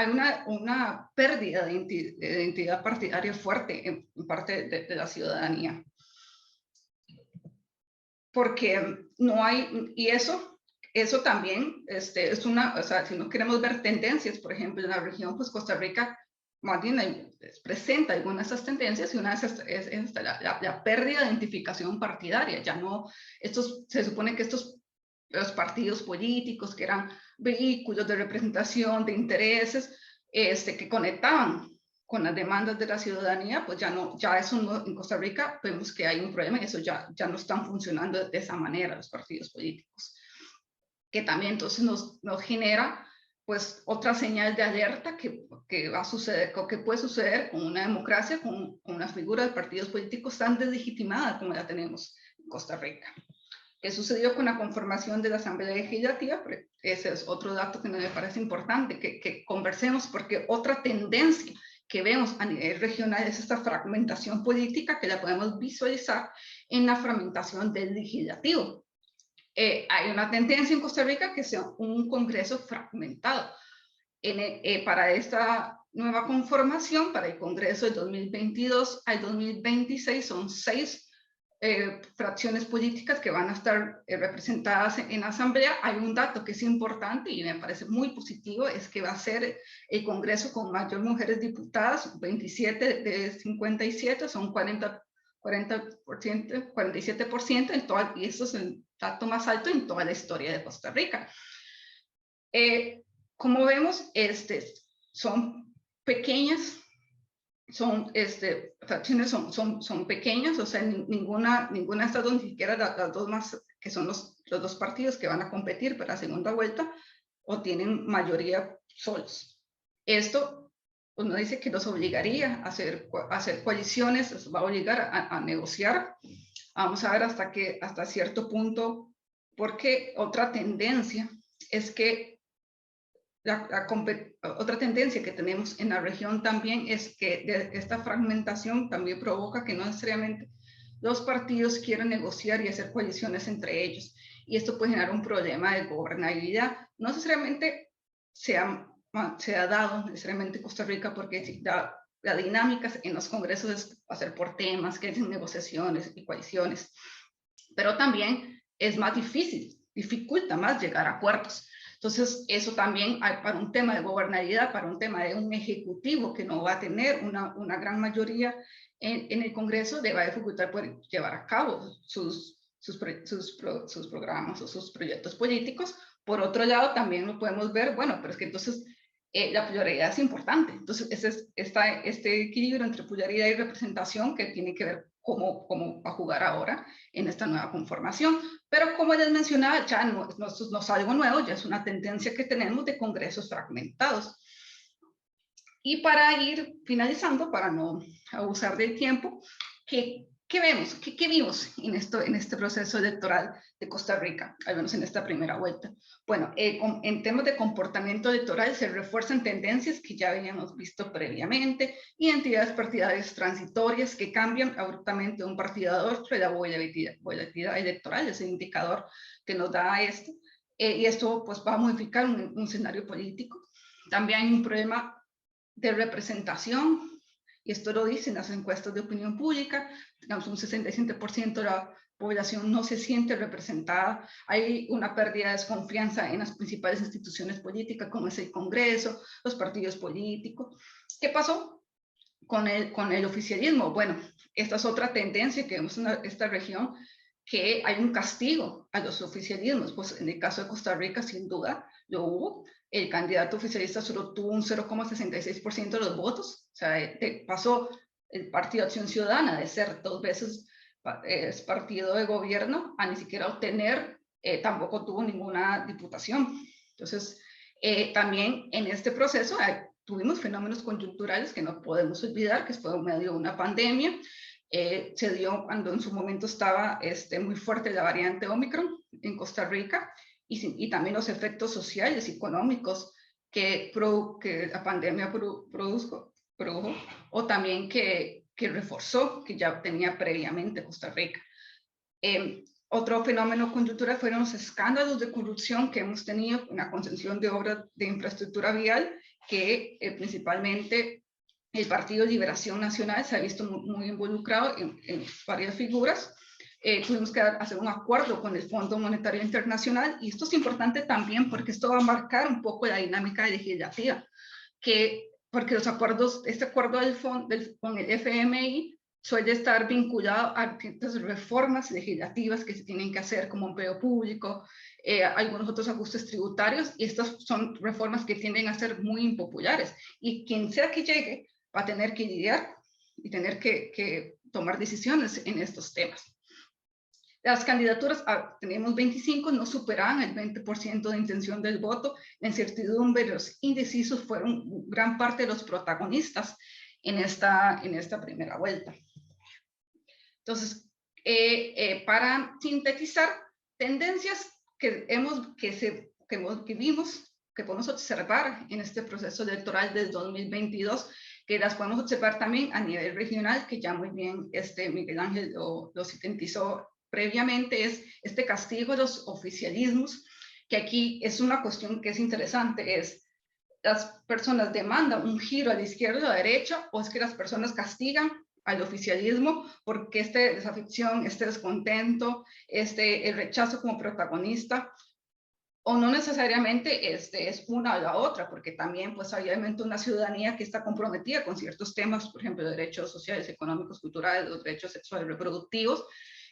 una pérdida de identidad partidaria fuerte en parte de la ciudadanía. Porque no hay, y eso también es o sea, si no queremos ver tendencias, por ejemplo, en la región, pues Costa Rica más bien presenta algunas de esas tendencias, y una de esas es la pérdida de identificación partidaria. Ya no, se supone que los partidos políticos, que eran vehículos de representación de intereses, que conectaban con las demandas de la ciudadanía, pues eso no, en Costa Rica vemos que hay un problema y eso ya no están funcionando de esa manera los partidos políticos, que también entonces nos genera pues otra señal de alerta que va a suceder, que puede suceder con una democracia, con una figura de partidos políticos tan deslegitimada como la tenemos en Costa Rica. ¿Qué sucedió con la conformación de la Asamblea Legislativa? Ese es otro dato que me parece importante que conversemos, porque otra tendencia que vemos a nivel regional es esta fragmentación política, que la podemos visualizar en la fragmentación del legislativo. Hay una tendencia en Costa Rica que sea un Congreso fragmentado. Para esta nueva conformación, para el Congreso del 2022 al 2026, son 6 fracciones políticas que van a estar representadas en la Asamblea. Hay un dato que es importante y me parece muy positivo, es que va a ser el Congreso con mayor mujeres diputadas, 27 de 57, son 47% en toda, y eso es el dato más alto en toda la historia de Costa Rica. Como vemos, son pequeñas, fracciones son pequeñas, o sea, ninguna de estas dos, ni siquiera las dos más, que son los 2 partidos que van a competir para la segunda vuelta, o tienen mayoría solos. Esto uno dice que nos obligaría a hacer coaliciones, nos va a obligar a negociar. Vamos a ver hasta cierto punto, porque otra tendencia es que otra tendencia que tenemos en la región también es que esta fragmentación también provoca que no necesariamente los partidos quieren negociar y hacer coaliciones entre ellos. Y esto puede generar un problema de gobernabilidad. No necesariamente se ha dado necesariamente en Costa Rica, porque la dinámica en los congresos es hacer por temas, que hacen negociaciones y coaliciones. Pero también es más difícil, dificulta más llegar a acuerdos. Entonces, eso también para un tema de gobernabilidad, para un tema de un ejecutivo que no va a tener una gran mayoría en el Congreso, le va a dificultar poder llevar a cabo sus programas o sus proyectos políticos. Por otro lado, también lo podemos ver, bueno, pero es que entonces la pluralidad es importante. Entonces, este equilibrio entre pluralidad y representación que tiene que ver cómo va a jugar ahora en esta nueva conformación. Pero como les mencionaba, ya no es algo nuevo, ya es una tendencia que tenemos de congresos fragmentados. Y para ir finalizando, para no abusar del tiempo, ¿qué vemos? ¿Qué vimos en este proceso electoral de Costa Rica, al menos en esta primera vuelta? Bueno, en temas de comportamiento electoral se refuerzan tendencias que ya habíamos visto previamente, identidades partidarias transitorias que cambian abruptamente de un partido a otro, la volatilidad electoral es el indicador que nos da esto, y esto pues va a modificar un escenario político. También hay un problema de representación, y esto lo dicen las encuestas de opinión pública, digamos un 67% de la población no se siente representada, hay una pérdida de desconfianza en las principales instituciones políticas como es el Congreso, los partidos políticos. ¿Qué pasó con el oficialismo? Bueno, esta es otra tendencia que vemos en esta región, que hay un castigo a los oficialismos, pues en el caso de Costa Rica sin duda lo hubo. El candidato oficialista solo tuvo un 0,66% de los votos, o sea, pasó el Partido Acción Ciudadana de ser 2 veces partido de gobierno a ni siquiera obtener, tampoco tuvo ninguna diputación. Entonces, también en este proceso tuvimos fenómenos coyunturales que no podemos olvidar, que fue en medio de una pandemia. Se dio cuando en su momento estaba muy fuerte la variante Omicron en Costa Rica, y también los efectos sociales y económicos que la pandemia produjo, o también que reforzó, que ya tenía previamente Costa Rica. Otro fenómeno coyuntural fueron los escándalos de corrupción que hemos tenido en la concesión de obras de infraestructura vial, que principalmente el Partido Liberación Nacional se ha visto muy involucrado en varias figuras. Tuvimos que hacer un acuerdo con el Fondo Monetario Internacional, y esto es importante también porque esto va a marcar un poco la dinámica legislativa, porque los acuerdos, este acuerdo con el FMI suele estar vinculado a ciertas reformas legislativas que se tienen que hacer, como empleo público, algunos otros ajustes tributarios, y estas son reformas que tienden a ser muy impopulares, y quien sea que llegue va a tener que lidiar y tener que tomar decisiones en estos temas. Las candidaturas, teníamos 25, no superaban el 20% de intención del voto. La incertidumbre, los indecisos fueron gran parte de los protagonistas en esta primera vuelta. Entonces, para sintetizar, tendencias que vimos, que podemos observar en este proceso electoral del 2022, que las podemos observar también a nivel regional, que ya muy bien Miguel Ángel lo sintetizó previamente, es este castigo de los oficialismos, que aquí es una cuestión que es interesante, es las personas demandan un giro a la izquierda o a la derecha, o es que las personas castigan al oficialismo porque desafección, descontento, el rechazo como protagonista, o no necesariamente es una o la otra, porque también pues hay obviamente una ciudadanía que está comprometida con ciertos temas, por ejemplo, derechos sociales, económicos, culturales, los derechos sexuales y reproductivos,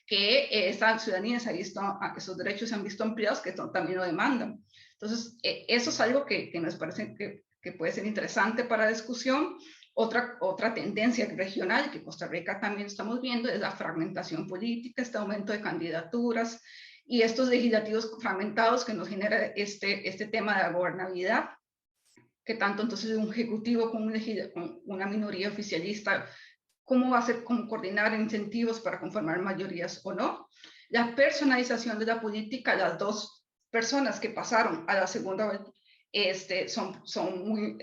que esa ciudadanía esos derechos se han visto ampliados, que también lo demandan. Entonces, eso es algo que nos parece que puede ser interesante para discusión. Otra tendencia regional que Costa Rica también estamos viendo es la fragmentación política, este aumento de candidaturas y estos legislativos fragmentados que nos genera este tema de la gobernabilidad. qué tanto entonces un ejecutivo con una minoría oficialista, cómo va a ser, cómo coordinar incentivos para conformar mayorías o no. La personalización de la política, las dos personas que pasaron a la segunda vuelta, son muy,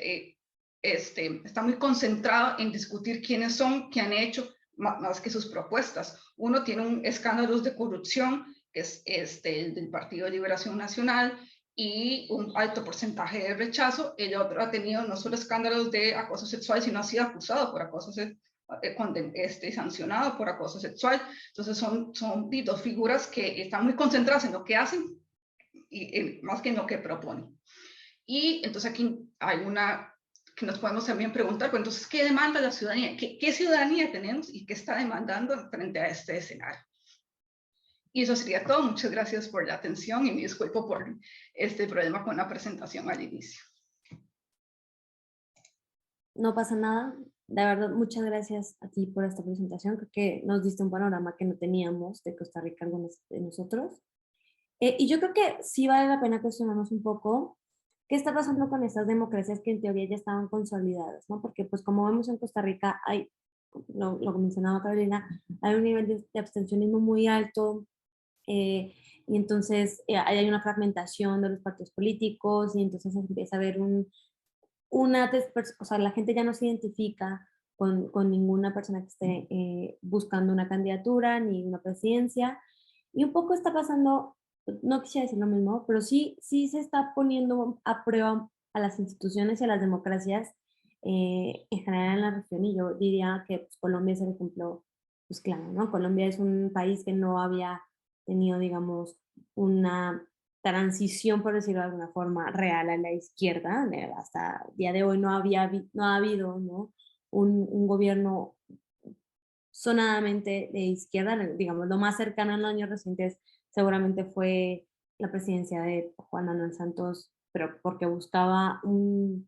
está muy concentrado en discutir quiénes son, qué han hecho, más que sus propuestas. Uno tiene un escándalo de corrupción, que es el del Partido de Liberación Nacional, y un alto porcentaje de rechazo. El otro ha tenido no solo escándalos de acoso sexual, sino ha sido acusado por acoso sexual, sancionado por acoso sexual. Entonces son dos figuras que están muy concentradas en lo que hacen y más que en lo que proponen. Y entonces aquí hay una que nos podemos también preguntar, pues entonces, ¿qué demanda la ciudadanía? ¿Qué ciudadanía tenemos y qué está demandando frente a este escenario? Y eso sería todo. Muchas gracias por la atención y me disculpo por este problema con la presentación al inicio. No pasa nada. De verdad, muchas gracias a ti por esta presentación. Creo que nos diste un panorama que no teníamos de Costa Rica, algunos de nosotros. Y yo creo que sí vale la pena cuestionarnos un poco qué está pasando con estas democracias que en teoría ya estaban consolidadas, ¿no? Porque pues como vemos en Costa Rica hay, lo mencionaba Carolina, hay un nivel de abstencionismo muy alto, y entonces hay una fragmentación de los partidos políticos y entonces empieza a haber o sea, la gente ya no se identifica con ninguna persona que esté buscando una candidatura ni una presidencia. Y un poco está pasando, no quisiera decir lo mismo, pero sí se está poniendo a prueba a las instituciones y a las democracias en general en la región. Y yo diría que pues, Colombia es el ejemplo pues, claro, ¿no? Colombia es un país que no había tenido, digamos, una transición, por decirlo de alguna forma, real a la izquierda. Hasta el día de hoy no ha habido, ¿no? un gobierno sonadamente de izquierda. Digamos, lo más cercano en los años recientes seguramente fue la presidencia de Juan Manuel Santos, pero porque buscaba un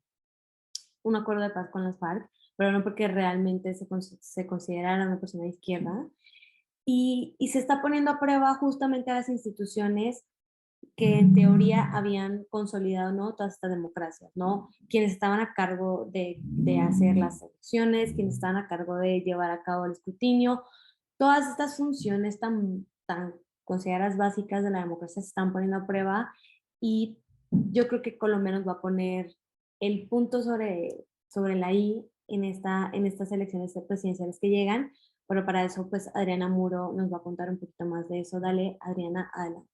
acuerdo de paz con las FARC, pero no porque realmente se considerara una persona de izquierda. Y se está poniendo a prueba justamente a las instituciones que en teoría habían consolidado, ¿no? Todas estas democracias, ¿no? Quienes estaban a cargo de hacer las elecciones, quienes estaban a cargo de llevar a cabo el escrutinio, todas estas funciones tan consideradas básicas de la democracia se están poniendo a prueba y yo creo que Colombia nos va a poner el punto sobre la I en estas elecciones presidenciales que llegan, pero para eso pues Adriana Muro nos va a contar un poquito más de eso. Dale, Adriana, adelante.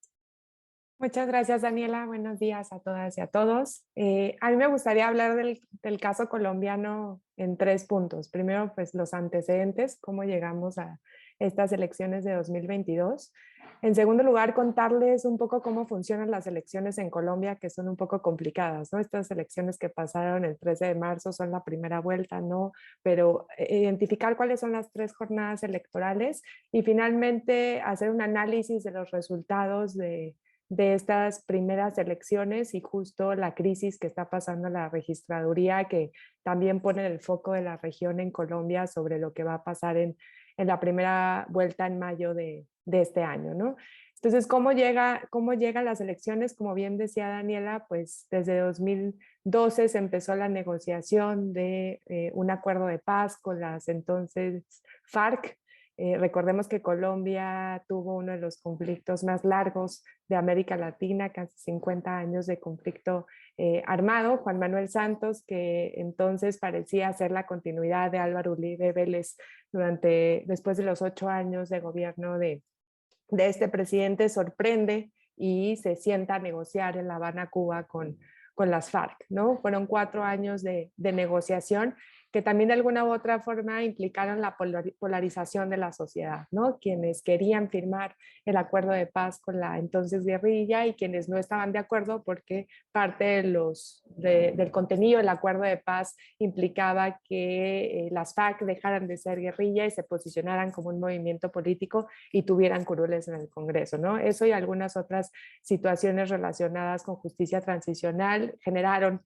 Muchas gracias, Daniela. Buenos días a todas y a todos. A mí me gustaría hablar del caso colombiano en 3 puntos. Primero, pues los antecedentes, cómo llegamos a estas elecciones de 2022. En segundo lugar, contarles un poco cómo funcionan las elecciones en Colombia, que son un poco complicadas, ¿no? Estas elecciones que pasaron el 13 de marzo son la primera vuelta, ¿no? Pero identificar cuáles son las 3 jornadas electorales y finalmente hacer un análisis de los resultados de estas primeras elecciones y justo la crisis que está pasando en la registraduría, que también pone el foco de la región en Colombia sobre lo que va a pasar en la primera vuelta en mayo de este año, ¿no? Entonces, ¿cómo llegan las elecciones? Como bien decía Daniela, pues desde 2012 se empezó la negociación de un acuerdo de paz con las entonces FARC. Recordemos que Colombia tuvo uno de los conflictos más largos de América Latina, casi 50 años de conflicto armado. Juan Manuel Santos, que entonces parecía ser la continuidad de Álvaro Uribe Vélez después de los 8 años de gobierno de este presidente, sorprende y se sienta a negociar en La Habana, Cuba, con las FARC, ¿no? Fueron 4 años de negociación que también de alguna u otra forma implicaron la polarización de la sociedad, ¿no? Quienes querían firmar el acuerdo de paz con la entonces guerrilla y quienes no estaban de acuerdo porque parte del contenido del acuerdo de paz implicaba que las FARC dejaran de ser guerrilla y se posicionaran como un movimiento político y tuvieran curules en el Congreso, ¿no? Eso y algunas otras situaciones relacionadas con justicia transicional generaron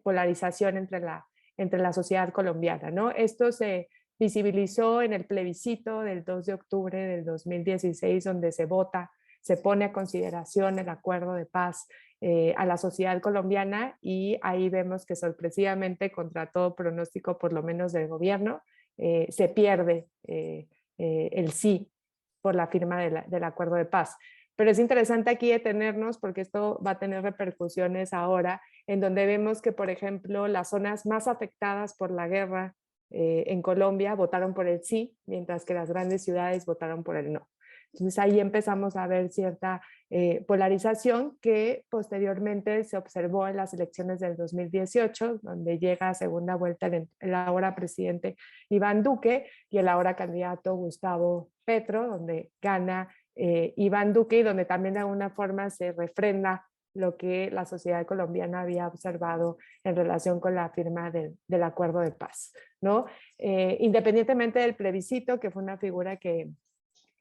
polarización entre la sociedad colombiana, ¿no? Esto se visibilizó en el plebiscito del 2 de octubre del 2016, donde se pone a consideración el acuerdo de paz a la sociedad colombiana, y ahí vemos que sorpresivamente, contra todo pronóstico, por lo menos del gobierno, se pierde el sí por la firma del acuerdo de paz. Pero es interesante aquí detenernos porque esto va a tener repercusiones ahora, en donde vemos que, por ejemplo, las zonas más afectadas por la guerra en Colombia votaron por el sí, mientras que las grandes ciudades votaron por el no. Entonces ahí empezamos a ver cierta polarización que posteriormente se observó en las elecciones del 2018, donde llega a segunda vuelta el ahora presidente Iván Duque y el ahora candidato Gustavo Petro, donde gana Iván Duque, y donde también de alguna forma se refrenda lo que la sociedad colombiana había observado en relación con la firma del acuerdo de paz, ¿no? Independientemente del plebiscito, que fue una figura que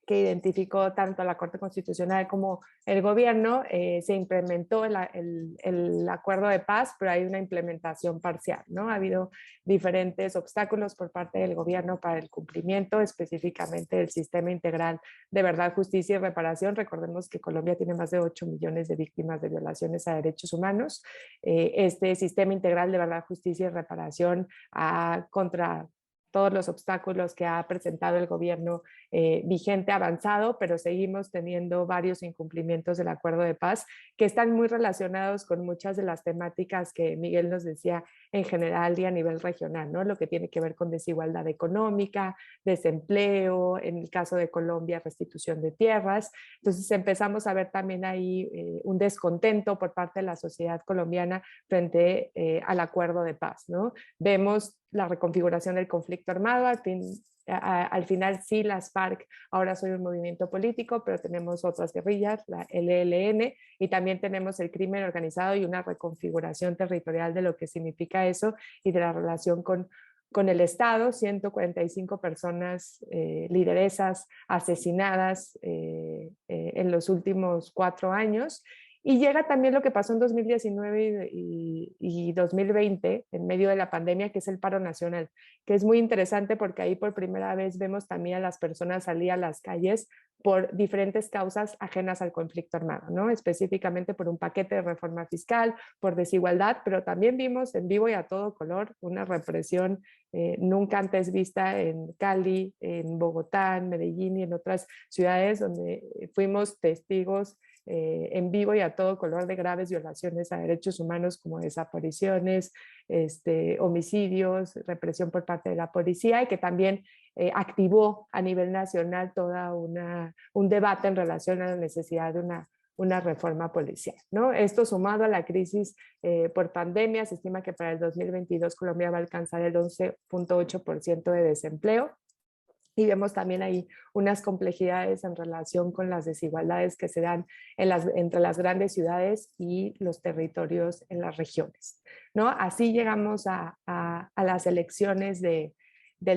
identificó tanto la Corte Constitucional como el gobierno, se implementó el acuerdo de paz, pero hay una implementación parcial, ¿no? Ha habido diferentes obstáculos por parte del gobierno para el cumplimiento, específicamente del sistema integral de verdad, justicia y reparación. Recordemos que Colombia tiene más de 8 millones de víctimas de violaciones a derechos humanos. Este sistema integral de verdad, justicia y reparación contra todos los obstáculos que ha presentado el gobierno vigente, avanzado, pero seguimos teniendo varios incumplimientos del acuerdo de paz que están muy relacionados con muchas de las temáticas que Miguel nos decía en general y a nivel regional, ¿no? Lo que tiene que ver con desigualdad económica, desempleo, en el caso de Colombia, restitución de tierras. Entonces empezamos a ver también ahí un descontento por parte de la sociedad colombiana frente al acuerdo de paz, ¿no? Vemos la reconfiguración del conflicto armado. Al final sí, las FARC ahora son un movimiento político, pero tenemos otras guerrillas, la ELN, y también tenemos el crimen organizado y una reconfiguración territorial de lo que significa eso y de la relación con el Estado. 145 personas, lideresas, asesinadas en los últimos 4 años. Y llega también lo que pasó en 2019 y 2020, en medio de la pandemia, que es el paro nacional, que es muy interesante porque ahí por primera vez vemos también a las personas salir a las calles por diferentes causas ajenas al conflicto armado, ¿no? Específicamente por un paquete de reforma fiscal, por desigualdad, pero también vimos en vivo y a todo color una represión nunca antes vista en Cali, en Bogotá, en Medellín y en otras ciudades donde fuimos testigos en vivo y a todo color de graves violaciones a derechos humanos, como desapariciones, homicidios, represión por parte de la policía, y que también activó a nivel nacional toda un debate en relación a la necesidad de una reforma policial, ¿no? Esto sumado a la crisis por pandemia, se estima que para el 2022 Colombia va a alcanzar el 11.8% de desempleo. Y vemos también ahí unas complejidades en relación con las desigualdades que se dan entre las grandes ciudades y los territorios en las regiones, ¿no? Así llegamos a las elecciones del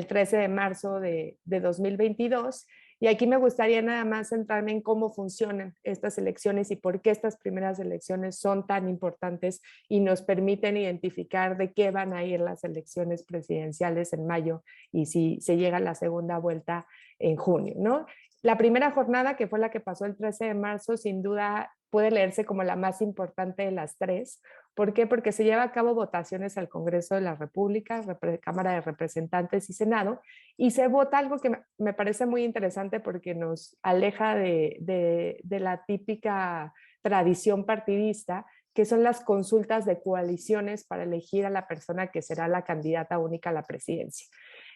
13 de marzo de 2022. Y aquí me gustaría nada más centrarme en cómo funcionan estas elecciones y por qué estas primeras elecciones son tan importantes y nos permiten identificar de qué van a ir las elecciones presidenciales en mayo y si se llega a la segunda vuelta en junio, ¿no? La primera jornada, que fue la que pasó el 13 de marzo, sin duda puede leerse como la más importante de las tres. ¿Por qué? Porque se lleva a cabo votaciones al Congreso de la República, Cámara de Representantes y Senado, y se vota algo que me parece muy interesante porque nos aleja de la típica tradición partidista, que son las consultas de coaliciones para elegir a la persona que será la candidata única a la presidencia.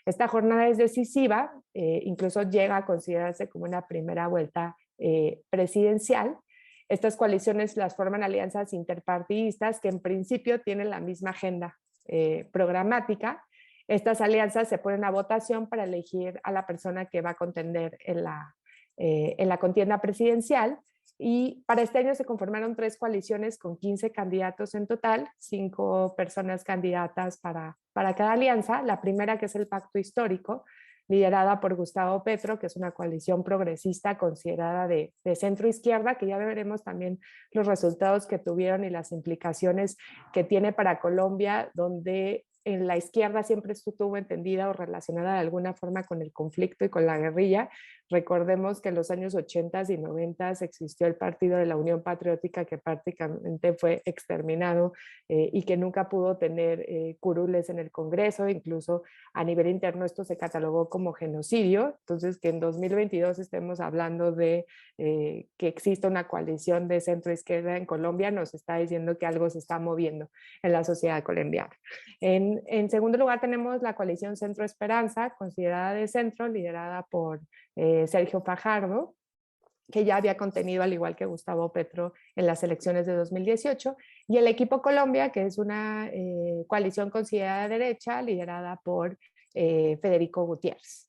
Esta jornada es decisiva, incluso llega a considerarse como una primera vuelta presidencial. Estas coaliciones las forman alianzas interpartidistas que en principio tienen la misma agenda programática. Estas alianzas se ponen a votación para elegir a la persona que va a contender en la contienda presidencial. Y para este año se conformaron 3 coaliciones con 15 candidatos en total, 5 personas candidatas para cada alianza. La primera, que es el Pacto Histórico, liderada por Gustavo Petro, que es una coalición progresista considerada de centro izquierda, que ya veremos también los resultados que tuvieron y las implicaciones que tiene para Colombia, donde en la izquierda siempre estuvo entendida o relacionada de alguna forma con el conflicto y con la guerrilla. Recordemos que en los años 80 y 90 existió el Partido de la Unión Patriótica, que prácticamente fue exterminado y que nunca pudo tener curules en el Congreso. Incluso a nivel interno esto se catalogó como genocidio. Entonces, que en 2022 estemos hablando de que exista una coalición de centro-izquierda en Colombia nos está diciendo que algo se está moviendo en la sociedad colombiana. En segundo lugar tenemos la coalición Centro Esperanza, considerada de centro, liderada por Sergio Fajardo, que ya había contenido, al igual que Gustavo Petro, en las elecciones de 2018, y el Equipo Colombia, que es una coalición considerada de derecha, liderada por Federico Gutiérrez.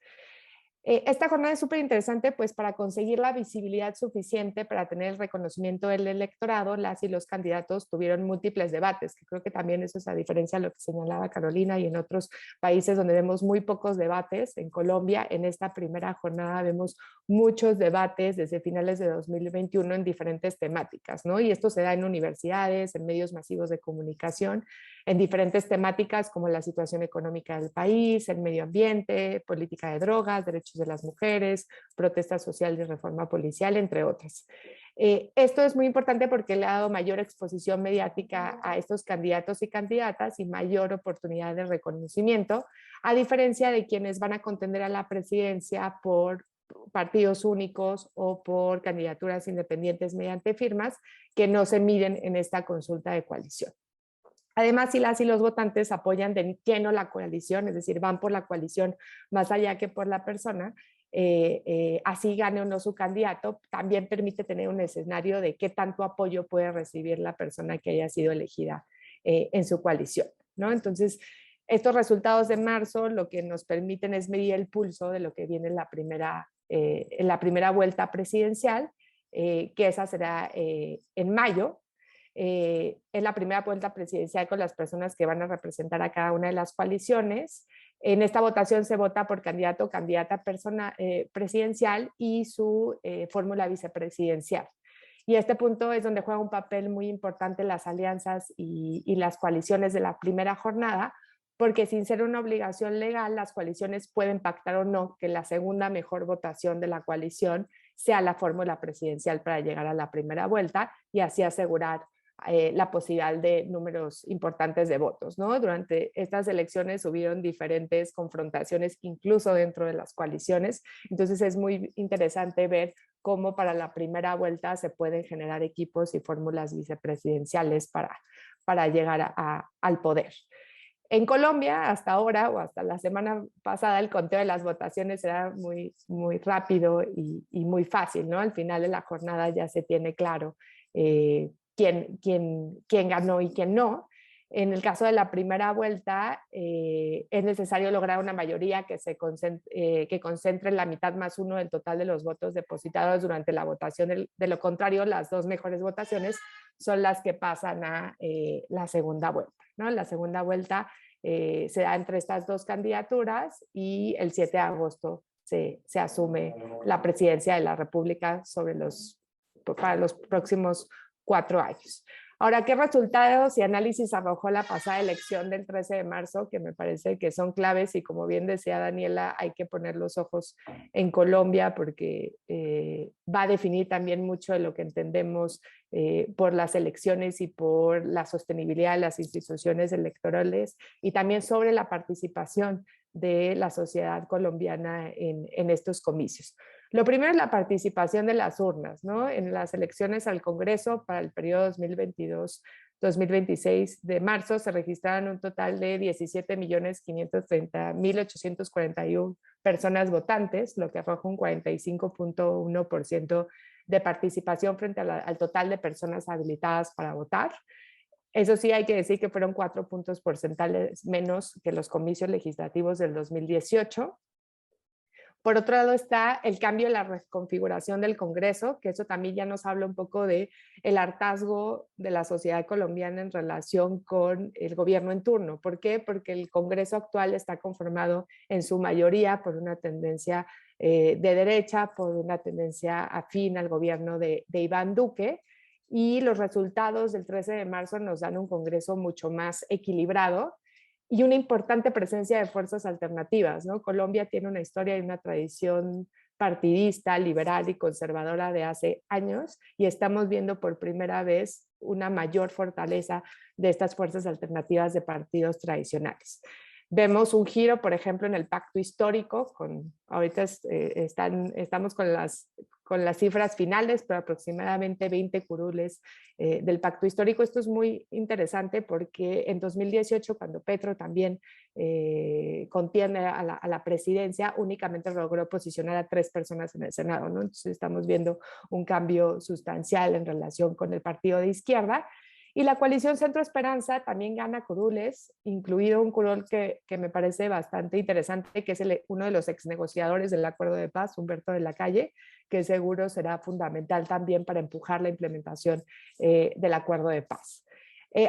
Esta jornada es súper interesante, pues para conseguir la visibilidad suficiente para tener el reconocimiento del electorado, las y los candidatos tuvieron múltiples debates, que creo que también eso es a diferencia de lo que señalaba Carolina y en otros países donde vemos muy pocos debates. En Colombia, en esta primera jornada vemos muchos debates desde finales de 2021 en diferentes temáticas, ¿no? Y esto se da en universidades, en medios masivos de comunicación, en diferentes temáticas como la situación económica del país, el medio ambiente, política de drogas, derechos de las mujeres, protesta social y reforma policial, entre otras. Esto es muy importante porque le ha dado mayor exposición mediática a estos candidatos y candidatas y mayor oportunidad de reconocimiento, a diferencia de quienes van a contender a la presidencia por partidos únicos o por candidaturas independientes mediante firmas que no se miden en esta consulta de coalición. Además, si las y los votantes apoyan de lleno la coalición, es decir, van por la coalición más allá que por la persona, así gane o no su candidato, también permite tener un escenario de qué tanto apoyo puede recibir la persona que haya sido elegida en su coalición, ¿no? Entonces, estos resultados de marzo lo que nos permiten es medir el pulso de lo que viene en la primera vuelta presidencial, que esa será en mayo. Es la primera vuelta presidencial con las personas que van a representar a cada una de las coaliciones. En esta votación se vota por candidato o candidata presidencial y su fórmula vicepresidencial. Y este punto es donde juega un papel muy importante las alianzas y las coaliciones de la primera jornada, porque sin ser una obligación legal, las coaliciones pueden pactar o no que la segunda mejor votación de la coalición sea la fórmula presidencial para llegar a la primera vuelta y así asegurar la posibilidad de números importantes de votos, ¿no? Durante estas elecciones hubieron diferentes confrontaciones, incluso dentro de las coaliciones. Entonces es muy interesante ver cómo para la primera vuelta se pueden generar equipos y fórmulas vicepresidenciales para llegar al poder. En Colombia, hasta ahora o hasta la semana pasada, el conteo de las votaciones era muy, muy rápido y muy fácil, ¿no? Al final de la jornada ya se tiene claro quién ganó y quién no. En el caso de la primera vuelta, es necesario lograr una mayoría que concentre la mitad más uno del total de los votos depositados durante la votación. De lo contrario, las dos mejores votaciones son las que pasan a la segunda vuelta, ¿no? La segunda vuelta se da entre estas dos candidaturas y el 7 de agosto se asume la presidencia de la República para los próximos 4 años. Ahora, ¿qué resultados y análisis arrojó la pasada elección del 13 de marzo? Que me parece que son claves y como bien decía Daniela, hay que poner los ojos en Colombia porque va a definir también mucho de lo que entendemos por las elecciones y por la sostenibilidad de las instituciones electorales y también sobre la participación de la sociedad colombiana en estos comicios. Lo primero es la participación de las urnas, ¿no? En las elecciones al Congreso para el periodo 2022-2026 de marzo se registraron un total de 17.530.841 personas votantes, lo que arroja un 45.1% de participación frente al total de personas habilitadas para votar. Eso sí, hay que decir que fueron 4 puntos porcentuales menos que los comicios legislativos del 2018. Por otro lado está el cambio en la reconfiguración del Congreso, que eso también ya nos habla un poco del hartazgo de la sociedad colombiana en relación con el gobierno en turno. ¿Por qué? Porque el Congreso actual está conformado en su mayoría por una tendencia de derecha, por una tendencia afín al gobierno de Iván Duque, y los resultados del 13 de marzo nos dan un Congreso mucho más equilibrado y una importante presencia de fuerzas alternativas, ¿no? Colombia tiene una historia y una tradición partidista, liberal y conservadora de hace años, y estamos viendo por primera vez una mayor fortaleza de estas fuerzas alternativas de partidos tradicionales. Vemos un giro, por ejemplo, en el pacto histórico, ahorita estamos con las cifras finales, pero aproximadamente 20 curules del pacto histórico. Esto es muy interesante porque en 2018, cuando Petro también contiene a la presidencia, únicamente logró posicionar a 3 personas en el Senado, ¿no? Entonces estamos viendo un cambio sustancial en relación con el partido de izquierda. Y la coalición Centro Esperanza también gana curules, incluido un curul que me parece bastante interesante, que es uno de los exnegociadores del acuerdo de paz, Humberto de la Calle, que seguro será fundamental también para empujar la implementación del acuerdo de paz.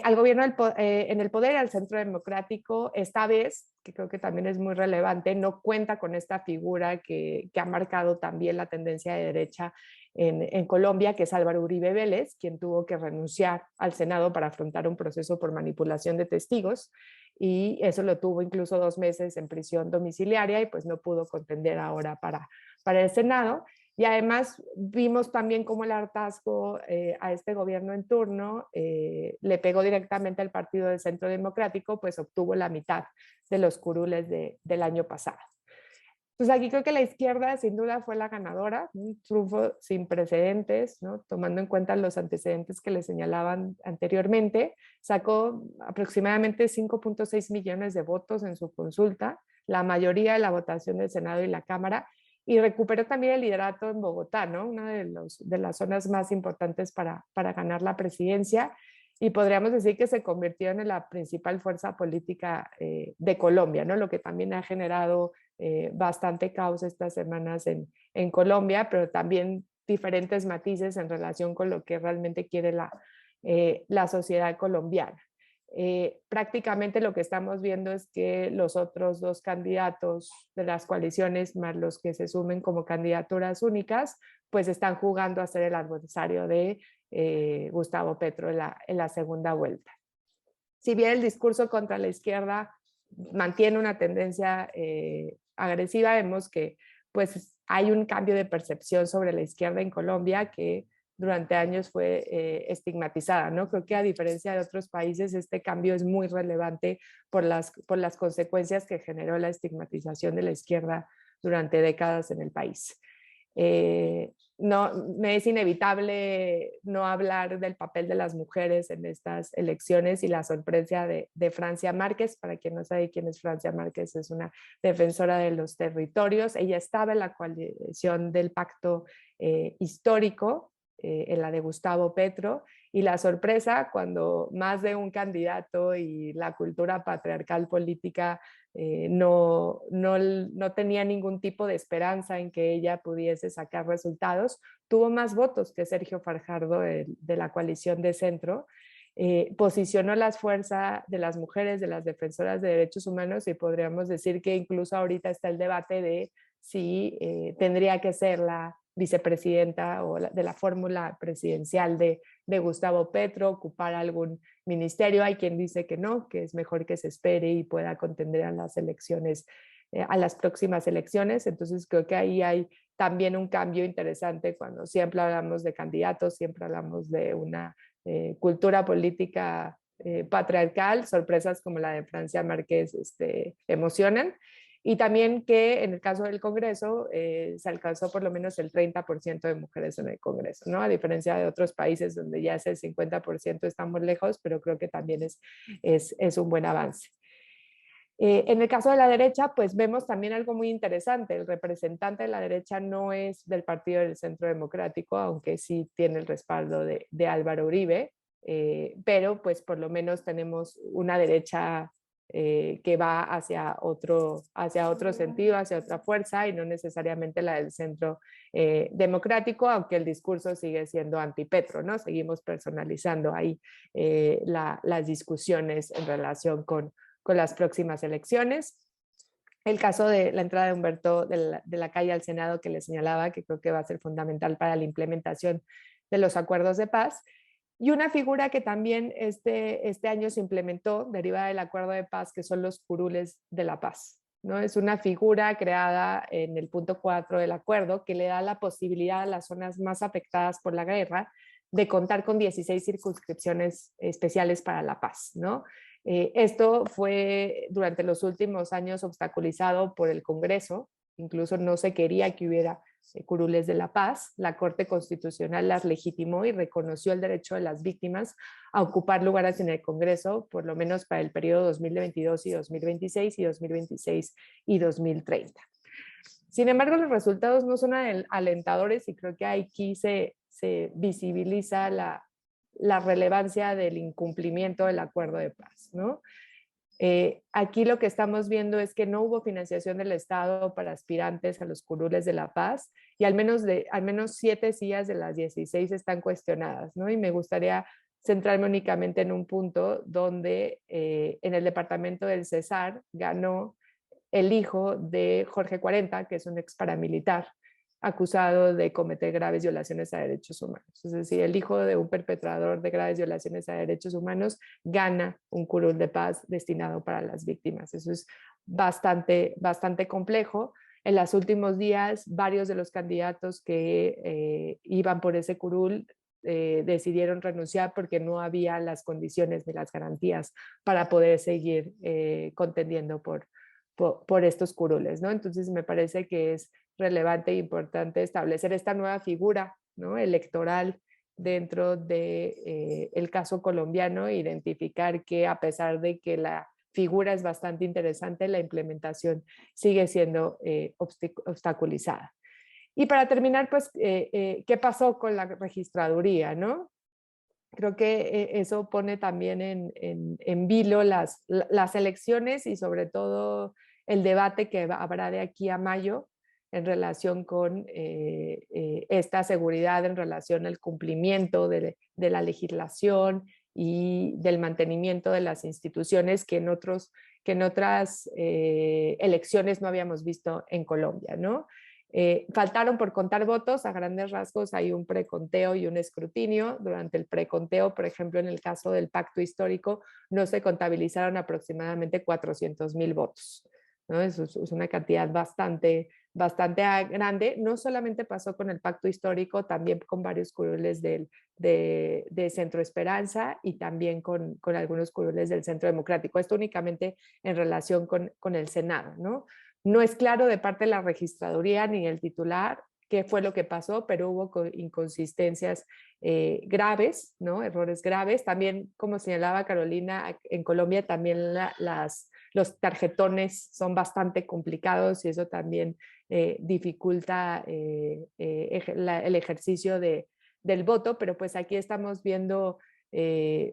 Al gobierno en el poder, al Centro Democrático, esta vez, que creo que también es muy relevante, no cuenta con esta figura que ha marcado también la tendencia de derecha en Colombia, que es Álvaro Uribe Vélez, quien tuvo que renunciar al Senado para afrontar un proceso por manipulación de testigos, y eso lo tuvo incluso 2 meses en prisión domiciliaria y pues no pudo contender ahora para el Senado. Y además vimos también cómo el hartazgo a este gobierno en turno le pegó directamente al Partido del Centro Democrático, pues obtuvo la mitad de los curules del año pasado. Pues aquí creo que la izquierda sin duda fue la ganadora, un triunfo sin precedentes, ¿no? Tomando en cuenta los antecedentes que le señalaban anteriormente. Sacó aproximadamente 5.6 millones de votos en su consulta, la mayoría de la votación del Senado y la Cámara, y recuperó también el liderato en Bogotá, ¿no? Una de las zonas más importantes para ganar la presidencia, y podríamos decir que se convirtió en la principal fuerza política de Colombia, ¿no? Lo que también ha generado bastante caos estas semanas en Colombia, pero también diferentes matices en relación con lo que realmente quiere la sociedad colombiana. Prácticamente lo que estamos viendo es que los otros 2 candidatos de las coaliciones, más los que se sumen como candidaturas únicas, pues están jugando a ser el adversario de Gustavo Petro en la segunda vuelta. Si bien el discurso contra la izquierda mantiene una tendencia agresiva, vemos que pues hay un cambio de percepción sobre la izquierda en Colombia que durante años fue estigmatizada, ¿no? Creo que a diferencia de otros países, este cambio es muy relevante por las consecuencias que generó la estigmatización de la izquierda durante décadas en el país. No, me es inevitable no hablar del papel de las mujeres en estas elecciones y la sorpresa de Francia Márquez. Para quien no sabe quién es Francia Márquez, es una defensora de los territorios. Ella estaba en la coalición del pacto histórico, en la de Gustavo Petro, y la sorpresa cuando más de un candidato y la cultura patriarcal política no tenía ningún tipo de esperanza en que ella pudiese sacar resultados, tuvo más votos que Sergio Fajardo de la coalición de centro. Posicionó las fuerzas de las mujeres, de las defensoras de derechos humanos, y podríamos decir que incluso ahorita está el debate de si tendría que ser la vicepresidenta o de la fórmula presidencial de Gustavo Petro, ocupar algún ministerio. Hay quien dice que no, que es mejor que se espere y pueda contender a las elecciones, a las próximas elecciones. Entonces creo que ahí hay también un cambio interesante cuando siempre hablamos de candidatos, siempre hablamos de una cultura política patriarcal. Sorpresas como la de Francia Márquez emocionan. Y también que en el caso del Congreso se alcanzó por lo menos el 30% de mujeres en el Congreso, ¿no? A diferencia de otros países donde ya es el 50%, estamos lejos, pero creo que también es un buen avance. En el caso de la derecha, pues vemos también algo muy interesante. El representante de la derecha no es del Partido del Centro Democrático, aunque sí tiene el respaldo de Álvaro Uribe, pero pues por lo menos tenemos una derecha que va hacia otro sentido, hacia otra fuerza, y no necesariamente la del Centro Democrático, aunque el discurso sigue siendo anti-Petro, ¿no? Seguimos personalizando ahí las discusiones en relación con las próximas elecciones. El caso de la entrada de Humberto de la Calle al Senado, que le señalaba, que creo que va a ser fundamental para la implementación de los acuerdos de paz. Y una figura que también este año se implementó, derivada del acuerdo de paz, que son los curules de la paz, ¿no? Es una figura creada en el punto 4 del acuerdo que le da la posibilidad a las zonas más afectadas por la guerra de contar con 16 circunscripciones especiales para la paz, ¿no? Esto fue durante los últimos años obstaculizado por el Congreso, incluso no se quería que hubiera curules de la paz. La Corte Constitucional las legitimó y reconoció el derecho de las víctimas a ocupar lugares en el Congreso, por lo menos para el periodo 2022 y 2026 y 2026 y 2030. Sin embargo, los resultados no son alentadores y creo que aquí se visibiliza la relevancia del incumplimiento del acuerdo de paz, ¿no? Aquí lo que estamos viendo es que no hubo financiación del Estado para aspirantes a los curules de la paz y al menos 7 sillas de las 16 están cuestionadas, ¿no? Y me gustaría centrarme únicamente en un punto donde en el departamento del Cesar ganó el hijo de Jorge 40, que es un ex paramilitar, acusado de cometer graves violaciones a derechos humanos. Es decir, el hijo de un perpetrador de graves violaciones a derechos humanos gana un curul de paz destinado para las víctimas. Eso es bastante complejo. En los últimos días, varios de los candidatos que iban por ese curul decidieron renunciar porque no había las condiciones ni las garantías para poder seguir contendiendo por estos curules, ¿no? Entonces me parece que es relevante e importante establecer esta nueva figura, ¿no?, electoral dentro de el caso colombiano, identificar que a pesar de que la figura es bastante interesante, la implementación sigue siendo obstaculizada. Y para terminar, pues, ¿qué pasó con la registraduría, no? Creo que eso pone también en vilo las elecciones y sobre todo el debate que habrá de aquí a mayo en relación con esta seguridad, en relación al cumplimiento de la legislación y del mantenimiento de las instituciones que en otras elecciones no habíamos visto en Colombia, ¿no? Faltaron por contar votos, a grandes rasgos hay un preconteo y un escrutinio. Durante el preconteo, por ejemplo, en el caso del pacto histórico, no se contabilizaron aproximadamente 400,000 votos, ¿no? Eso es una cantidad bastante grande. No solamente pasó con el pacto histórico, también con varios curules de Centro Esperanza y también con algunos curules del Centro Democrático. Esto únicamente en relación con el Senado, ¿no? No es claro de parte de la registraduría ni el titular qué fue lo que pasó, pero hubo inconsistencias graves, ¿no? Errores graves. También, como señalaba Carolina, en Colombia también los tarjetones son bastante complicados y eso también dificulta el ejercicio del voto, pero pues aquí estamos viendo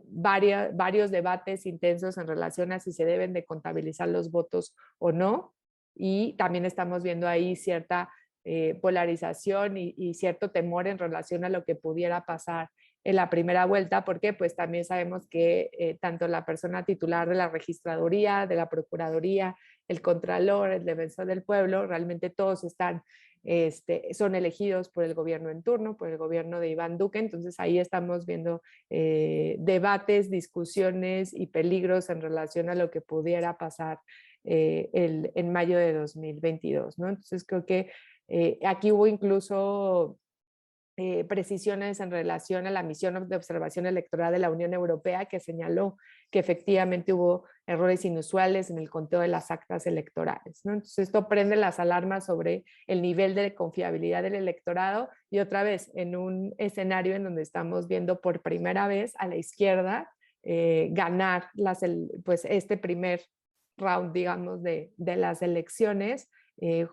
varios debates intensos en relación a si se deben de contabilizar los votos o no. Y también estamos viendo ahí cierta polarización y cierto temor en relación a lo que pudiera pasar en la primera vuelta, porque pues también sabemos que tanto la persona titular de la registraduría, de la procuraduría, el contralor, el defensor del pueblo, realmente todos son elegidos por el gobierno en turno, por el gobierno de Iván Duque. Entonces ahí estamos viendo debates, discusiones y peligros en relación a lo que pudiera pasar en mayo de 2022, ¿no? Entonces creo que aquí hubo incluso precisiones en relación a la misión de observación electoral de la Unión Europea, que señaló que efectivamente hubo errores inusuales en el conteo de las actas electorales, ¿no? Entonces esto prende las alarmas sobre el nivel de confiabilidad del electorado y otra vez en un escenario en donde estamos viendo por primera vez a la izquierda ganar pues este primer round, digamos, de las elecciones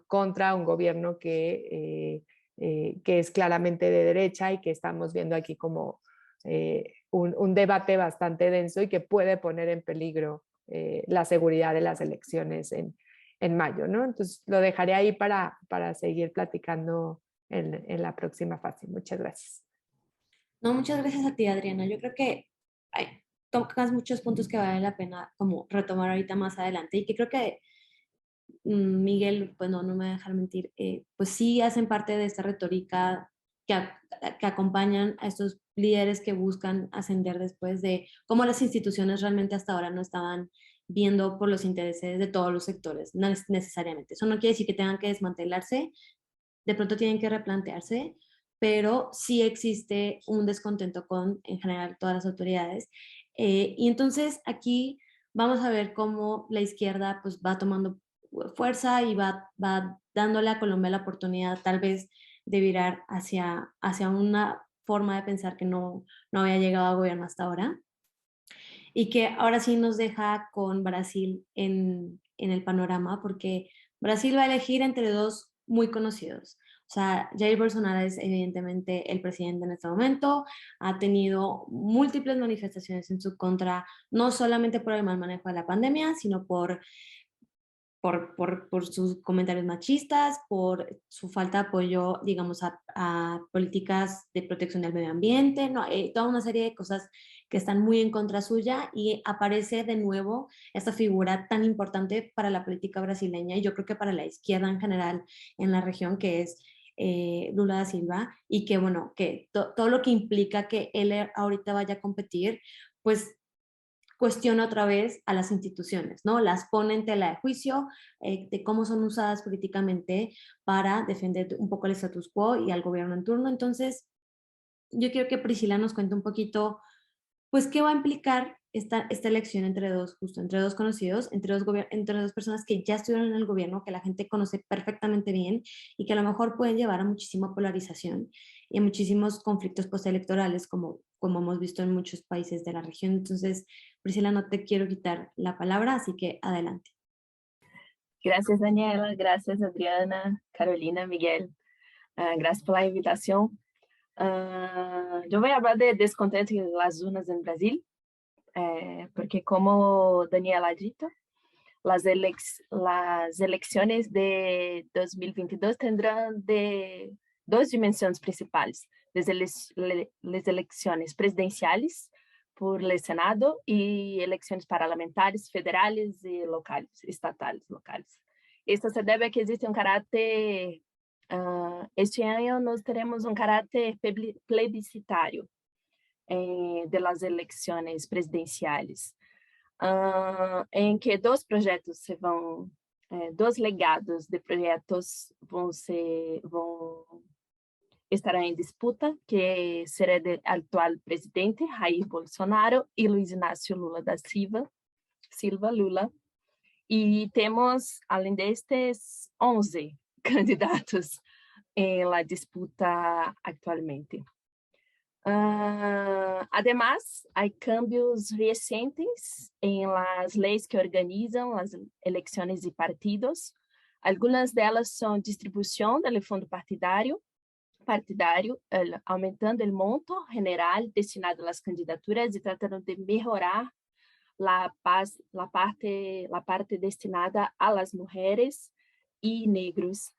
contra un gobierno que es claramente de derecha y que estamos viendo aquí como un debate bastante denso y que puede poner en peligro la seguridad de las elecciones en mayo, ¿no? Entonces lo dejaré ahí para seguir platicando en la próxima fase. Muchas gracias. No, muchas gracias a ti, Adriana. Yo creo que tocas muchos puntos que vale la pena como retomar ahorita más adelante y que creo que Miguel, pues no me va a dejar mentir, pues sí hacen parte de esta retórica que acompañan a estos líderes que buscan ascender después, de cómo las instituciones realmente hasta ahora no estaban viendo por los intereses de todos los sectores, no necesariamente. Eso no quiere decir que tengan que desmantelarse, de pronto tienen que replantearse, pero sí existe un descontento con, en general, todas las autoridades. Y entonces aquí vamos a ver cómo la izquierda pues, va tomando fuerza y va dándole a Colombia la oportunidad tal vez de virar hacia una forma de pensar que no había llegado a gobierno hasta ahora, y que ahora sí nos deja con Brasil en el panorama, porque Brasil va a elegir entre dos muy conocidos. O sea, Jair Bolsonaro es evidentemente el presidente en este momento, ha tenido múltiples manifestaciones en su contra, no solamente por el mal manejo de la pandemia, sino por sus comentarios machistas, por su falta de apoyo, digamos, a políticas de protección del medio ambiente, no, toda una serie de cosas que están muy en contra suya, y aparece de nuevo esta figura tan importante para la política brasileña y yo creo que para la izquierda en general en la región, que es Lula da Silva, y que bueno, que todo lo que implica que él ahorita vaya a competir, pues cuestiona otra vez a las instituciones, ¿no? Las pone en tela de juicio de cómo son usadas políticamente para defender un poco el status quo y al gobierno en turno. Entonces, yo quiero que Priscila nos cuente un poquito, pues, qué va a implicar esta elección entre dos conocidos, entre dos personas que ya estuvieron en el gobierno, que la gente conoce perfectamente bien y que a lo mejor pueden llevar a muchísima polarización y a muchísimos conflictos postelectorales, como hemos visto en muchos países de la región. Entonces, Priscila, no te quiero quitar la palabra, así que adelante. Gracias, Daniela. Gracias, Adriana, Carolina, Miguel. Gracias por la invitación. Yo voy a hablar de descontento en las urnas en Brasil, porque como Daniela ha dicho, las elecciones de 2022 tendrán dos dimensiones principales: las elecciones presidenciales por el Senado y elecciones parlamentarias federales y locales, estatales, locales. Esto se debe a que existe un carácter, este año nos tenemos un carácter plebiscitario de las elecciones presidenciales, em que dois projetos dois legados de projetos estarão em disputa, que será do atual presidente Jair Bolsonaro e Luiz Inácio Lula da Silva Lula. E temos, além destes, 11 candidatos na disputa atualmente. Además, hay cambios recientes en las leyes que organizan las elecciones y partidos. Algunas de ellas son distribución del fondo partidario, aumentando el monto general destinado a las candidaturas y tratando de mejorar la parte destinada a las mujeres y negros.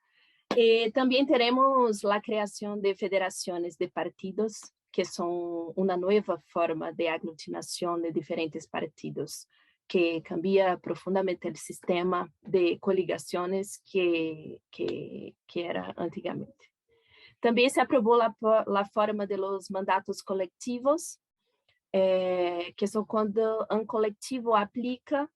También tenemos la creación de federaciones de partidos, que son una nueva forma de aglutinación de diferentes partidos, que cambia profundamente el sistema de coligaciones que era antiguamente. También se aprobó la forma de los mandatos colectivos, que son cuando un colectivo aplica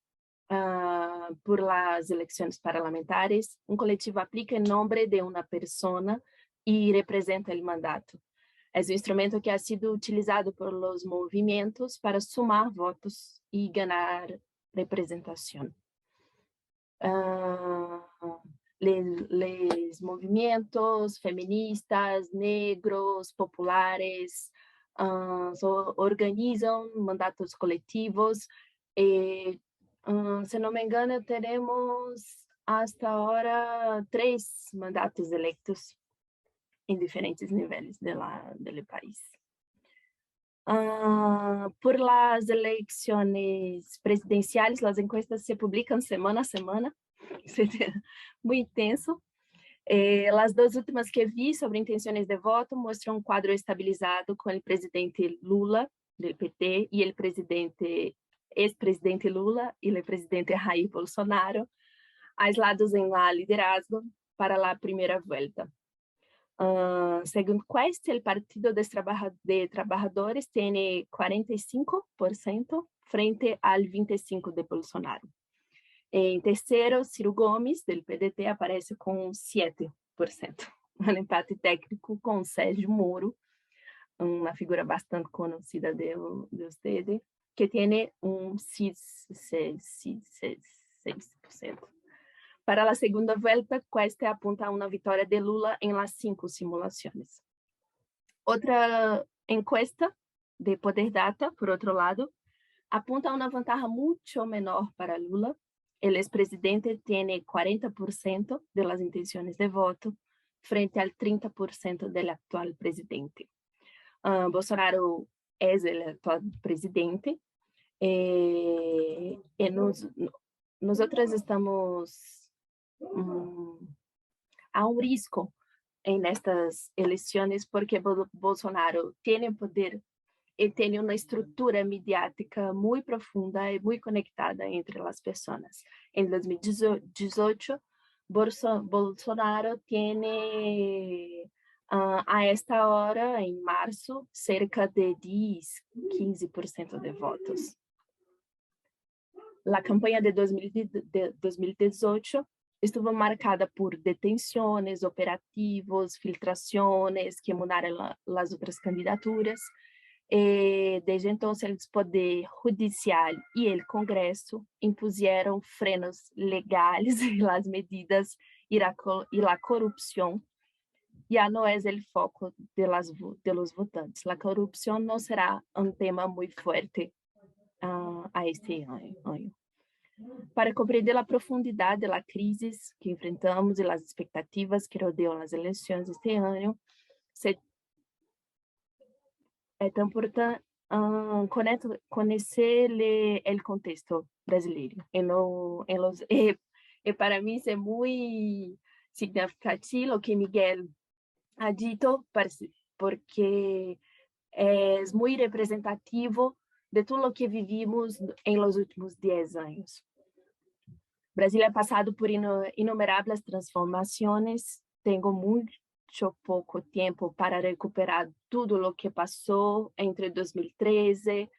por las elecciones parlamentarias, un colectivo aplica en nombre de una persona y representa el mandato. Es un instrumento que ha sido utilizado por los movimientos para sumar votos y ganar representación. Los movimientos feministas, negros, populares, organizan mandatos colectivos. Se no me engano, tenemos hasta ahora 3 mandatos electos en diferentes niveles del país. Por las elecciones presidenciales, las encuestas se publican semana a semana, muy intenso. Las 2 últimas que vi sobre intenciones de voto muestran un cuadro estabilizado con el presidente Lula, del PT, y el ex-presidente Lula y el presidente Jair Bolsonaro, aislados en la liderazgo para la primera vuelta. Según Quest, el Partido de Trabajadores tiene 45% frente al 25% de Bolsonaro. En tercero, Ciro Gomes, del PDT, aparece con 7%. Um empate técnico com Sérgio Moro, uma figura bastante conhecida de ustedes, que tem 6%. Para a segunda vuelta, Quest apunta a uma vitória de Lula em las 5 simulações. Outra encuesta de Poder Data, por outro lado, apunta a uma vantagem muito menor para Lula. O ex-presidente tem 40% das intenções de voto, frente ao 30% do atual presidente. Bolsonaro é o atual presidente e nós estamos a risco nestas eleições porque Bolsonaro tem poder e tem uma estrutura mediática muito profunda e muito conectada entre as pessoas. Em 2018, Bolsonaro tem a esta hora, em março, cerca de 15% de votos. A campanha de 2018 estuvo marcada por detenções, operativos, filtrações que mudaram as outras candidaturas. Desde então, o Poder Judicial e o Congresso impuseram frenos legais e as medidas e a corrupção já não é o foco de los votantes. A corrupção não será tema muito forte a este ano. Para compreender a profundidade da crise que enfrentamos e as expectativas que rodeiam as eleições este ano, é tão importante conhecer o contexto brasileiro. E para mim é muito significativo o que Miguel ha dito, porque é muito representativo de tudo o que vivimos em los últimos 10 anos. Brasil é passado por inumeráveis transformações. Tenho muito pouco tempo para recuperar tudo o que passou entre 2013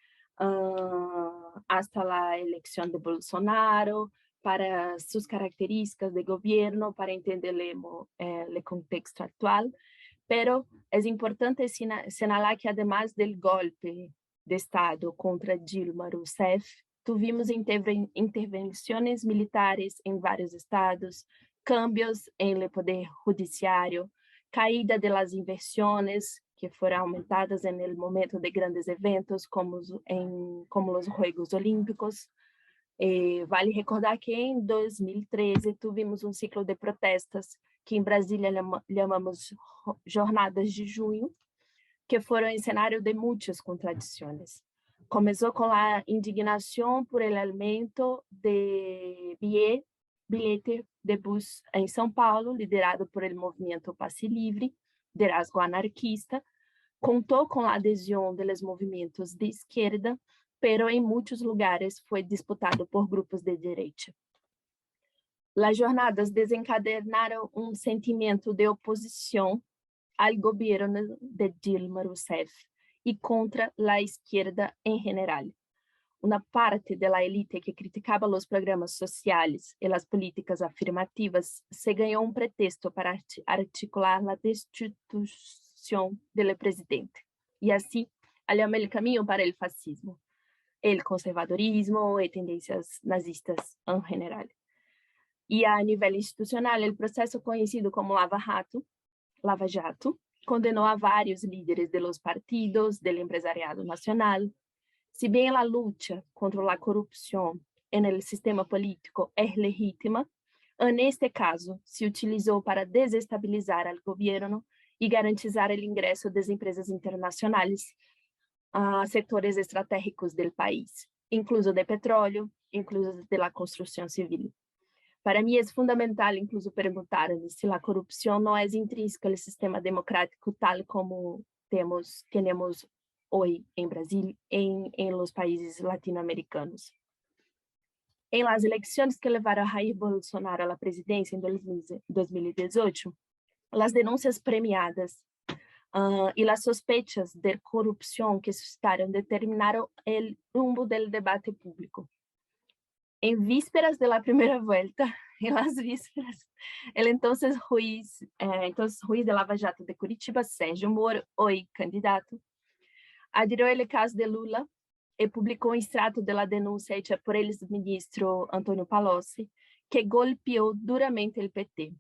hasta a eleição de Bolsonaro, para suas características de governo, para entender o contexto atual. Pero é importante señalar que, además do golpe de Estado contra Dilma Rousseff, tuvimos intervenções militares em vários estados, cambios no poder judiciário, caída de las inversiones que foram aumentadas no momento de grandes eventos como os Juegos Olímpicos. Vale recordar que em 2013 tivemos um ciclo de protestas que em Brasília chamamos Jornadas de Junho, que foram em cenário de muitas contradições. Começou com a indignação por el aumento de bilhete de bus em São Paulo, liderado por el movimento Passe Livre, de rasgo anarquista. Contou com a adesão dos movimentos de esquerda, pero em muitos lugares foi disputado por grupos de direita. As jornadas desencadenaram um sentimento de oposição ao governo de Dilma Rousseff e contra a esquerda em geral. Uma parte da elite que criticava os programas sociais e as políticas afirmativas se ganhou um pretexto para articular a destituição do presidente e assim allamar o caminho para o fascismo, o conservadorismo e tendências nazistas em geral. E a nível institucional, o processo conhecido como Lava Jato condenou a vários líderes de los partidos, do empresariado nacional. Se bem a luta contra a corrupção no sistema político é legítima, neste caso se utilizou para desestabilizar o governo e garantizar o ingresso das empresas internacionais a setores estratégicos do país, incluso de petróleo, incluso de construção civil. Para mim é fundamental, incluso, perguntar se a corrupção não é intrínseca ao sistema democrático tal como temos hoje em Brasil e em los países latino-americanos. Em las eleições que levaram a Jair Bolsonaro à presidência em 2018, las denuncias premiadas y las sospechas de corrupción que suscitaron determinaron el rumbo del debate público. En vísperas de la primera vuelta, en las vísperas, el entonces juiz de Lava Jato de Curitiba, Sérgio Moro, hoy candidato, adhirió al caso de Lula y publicó un extracto de la denuncia hecha por el exministro Antônio Palocci, que golpeó duramente el PT.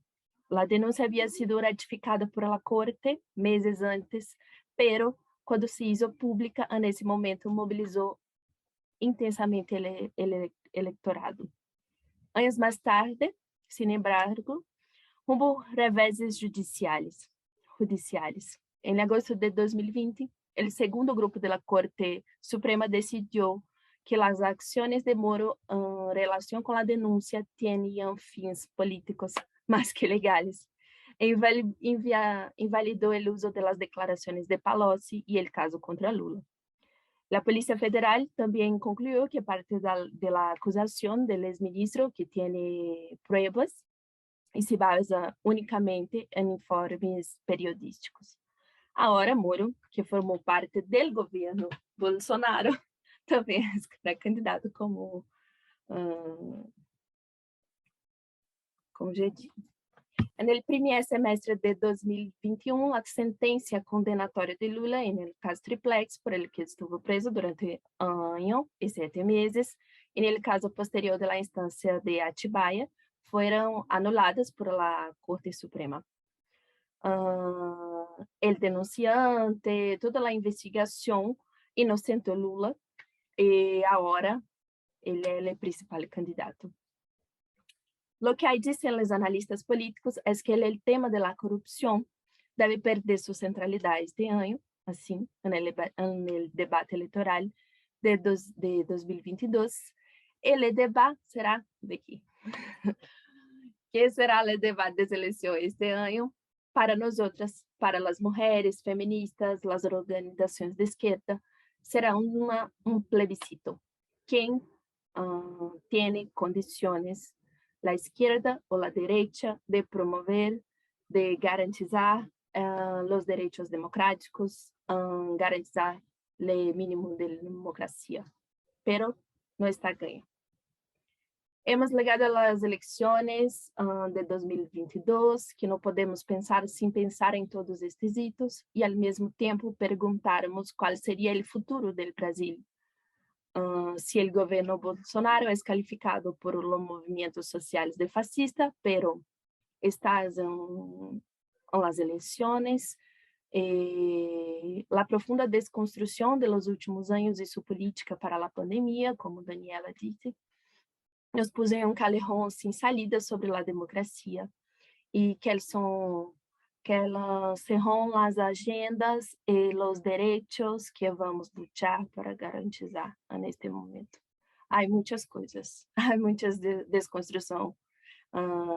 La denuncia había sido ratificada por la Corte meses antes, pero cuando se hizo pública, en ese momento movilizó intensamente el electorado. Años más tarde, sin embargo, hubo reveses judiciales. En agosto de 2020, el segundo grupo de la Corte Suprema decidió que las acciones de Moro en relación con la denuncia tenían fines políticos más que legales. Invalidó el uso de las declaraciones de Palocci y el caso contra Lula. La Policía Federal también concluyó que parte de la acusación del exministro que tiene pruebas y se basa únicamente en informes periodísticos. Ahora Moro, que formó parte del gobierno Bolsonaro, también es candidato como já disse. En el primer semestre de 2021, la sentencia condenatoria de Lula en el caso Triplex, por el que estuvo preso durante 1 año y 7 meses, en el caso posterior de la instancia de Atibaia, fueron anuladas por la Corte Suprema. El denunciante, toda la investigación inocentó Lula y ahora él es el principal candidato. Lo que hay dicen los analistas políticos es que el tema de la corrupción debe perder su centralidad este año, así, en el debate electoral de 2022. El debate será de aquí. ¿Qué será el debate de elección este año? Para nosotras, para las mujeres feministas, las organizaciones de izquierda, será un plebiscito. ¿Quién tiene condiciones, la izquierda o la derecha, de promover, de garantizar los derechos democráticos, garantizar el mínimo de la democracia? Pero no está ganho. Hemos llegado a las elecciones de 2022, que no podemos pensar sin pensar en todos estos hitos y al mismo tiempo preguntarnos cuál sería el futuro del Brasil. Si el gobierno Bolsonaro es calificado por los movimientos sociales de fascista, pero estás en las elecciones, la profunda desconstrucción de los últimos años de su política para la pandemia, como Daniela dice, nos puso en un callejón sin salida sobre la democracia y que son las agendas y los derechos que vamos a luchar para garantizar en este momento. Hay muchas cosas, hay muchas desconstrucción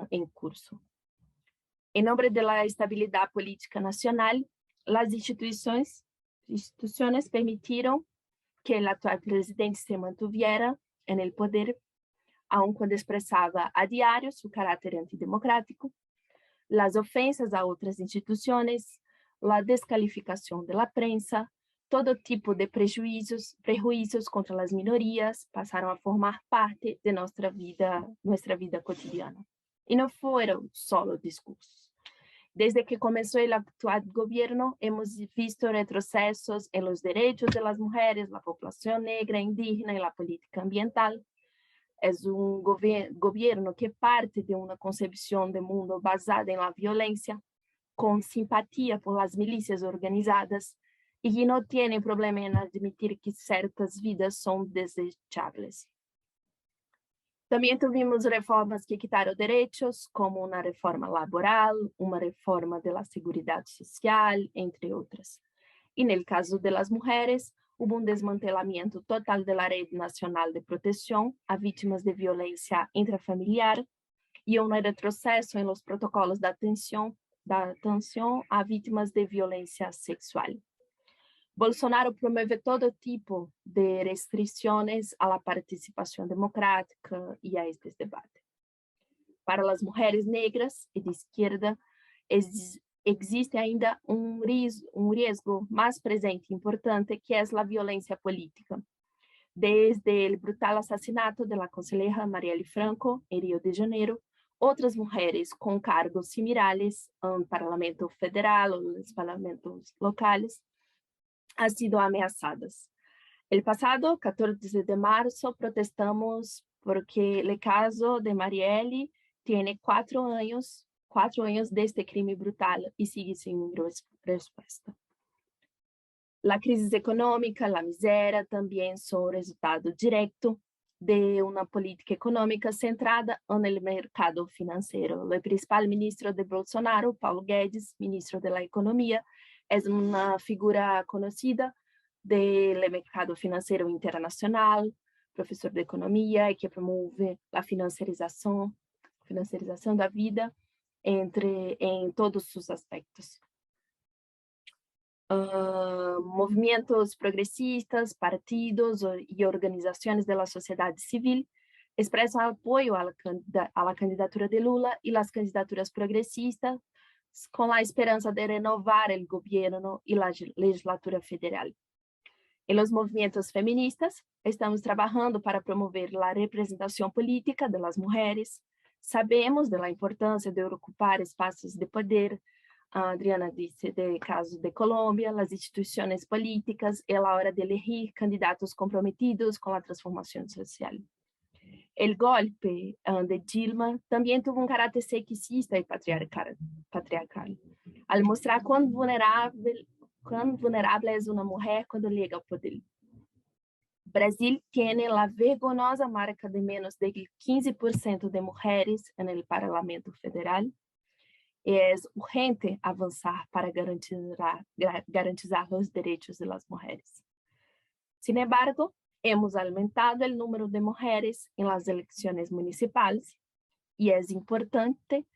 en curso. En nombre de la estabilidad política nacional, las instituciones permitieron que el actual presidente se mantuviera en el poder, aun cuando expresaba a diario su carácter antidemocrático, las ofensas a otras instituciones, la descalificación de la prensa, todo tipo de prejuicios contra las minorías pasaron a formar parte de nuestra vida cotidiana. Y no fueron solo discursos. Desde que comenzó el actual gobierno, hemos visto retrocesos en los derechos de las mujeres, la población negra, indígena y la política ambiental. Es un gobierno que parte de una concepción de mundo basada en la violencia, con simpatía por las milicias organizadas y que no tiene problema en admitir que ciertas vidas son desechables. También tuvimos reformas que quitaron derechos, como una reforma laboral, una reforma de la seguridad social, entre otras. Y en el caso de las mujeres, hubo un desmantelamiento total de la Red Nacional de Protección a víctimas de violencia intrafamiliar y un retroceso en los protocolos de atención a víctimas de violencia sexual. Bolsonaro promueve todo tipo de restricciones a la participación democrática y a estos debates. Para las mujeres negras y de izquierda, existe ainda riesgo mais presente e importante, que é a violência política. Desde o brutal assassinato da conselheira Marielle Franco, em Rio de Janeiro, outras mulheres com cargos similares no Parlamento Federal ou nos parlamentos locais han sido ameaçadas. El pasado 14 de marzo protestamos porque o caso de Marielle tem 4 anos deste crime brutal e sigue sem resposta. A crise econômica, a miséria também são resultado direto de uma política econômica centrada no mercado financeiro. O principal ministro de Bolsonaro, Paulo Guedes, ministro da Economia, é uma figura conhecida do mercado financeiro internacional, professor de economia, que promove a financiarização da vida em todos os aspectos. Movimentos progressistas, partidos e organizações da sociedade civil expressam apoio à candidatura de Lula e às candidaturas progressistas, com a esperança de renovar o governo e a legislatura federal. Em los movimentos feministas, estamos trabalhando para promover a representação política das mulheres. Sabemos da importância de ocupar espaços de poder. A Adriana disse do caso de Colômbia, as instituições políticas e a hora de elegir candidatos comprometidos com a transformação social. O golpe de Dilma também teve caráter sexista e patriarcal, ao mostrar quão vulnerável é uma mulher quando chega ao poder. Brasil tem a vergonhosa marca de menos de 15% de mulheres no Parlamento Federal. É urgente avançar para garantizar os direitos das mulheres. Sin embargo, hemos aumentado o número de mulheres em las eleições municipais e é importante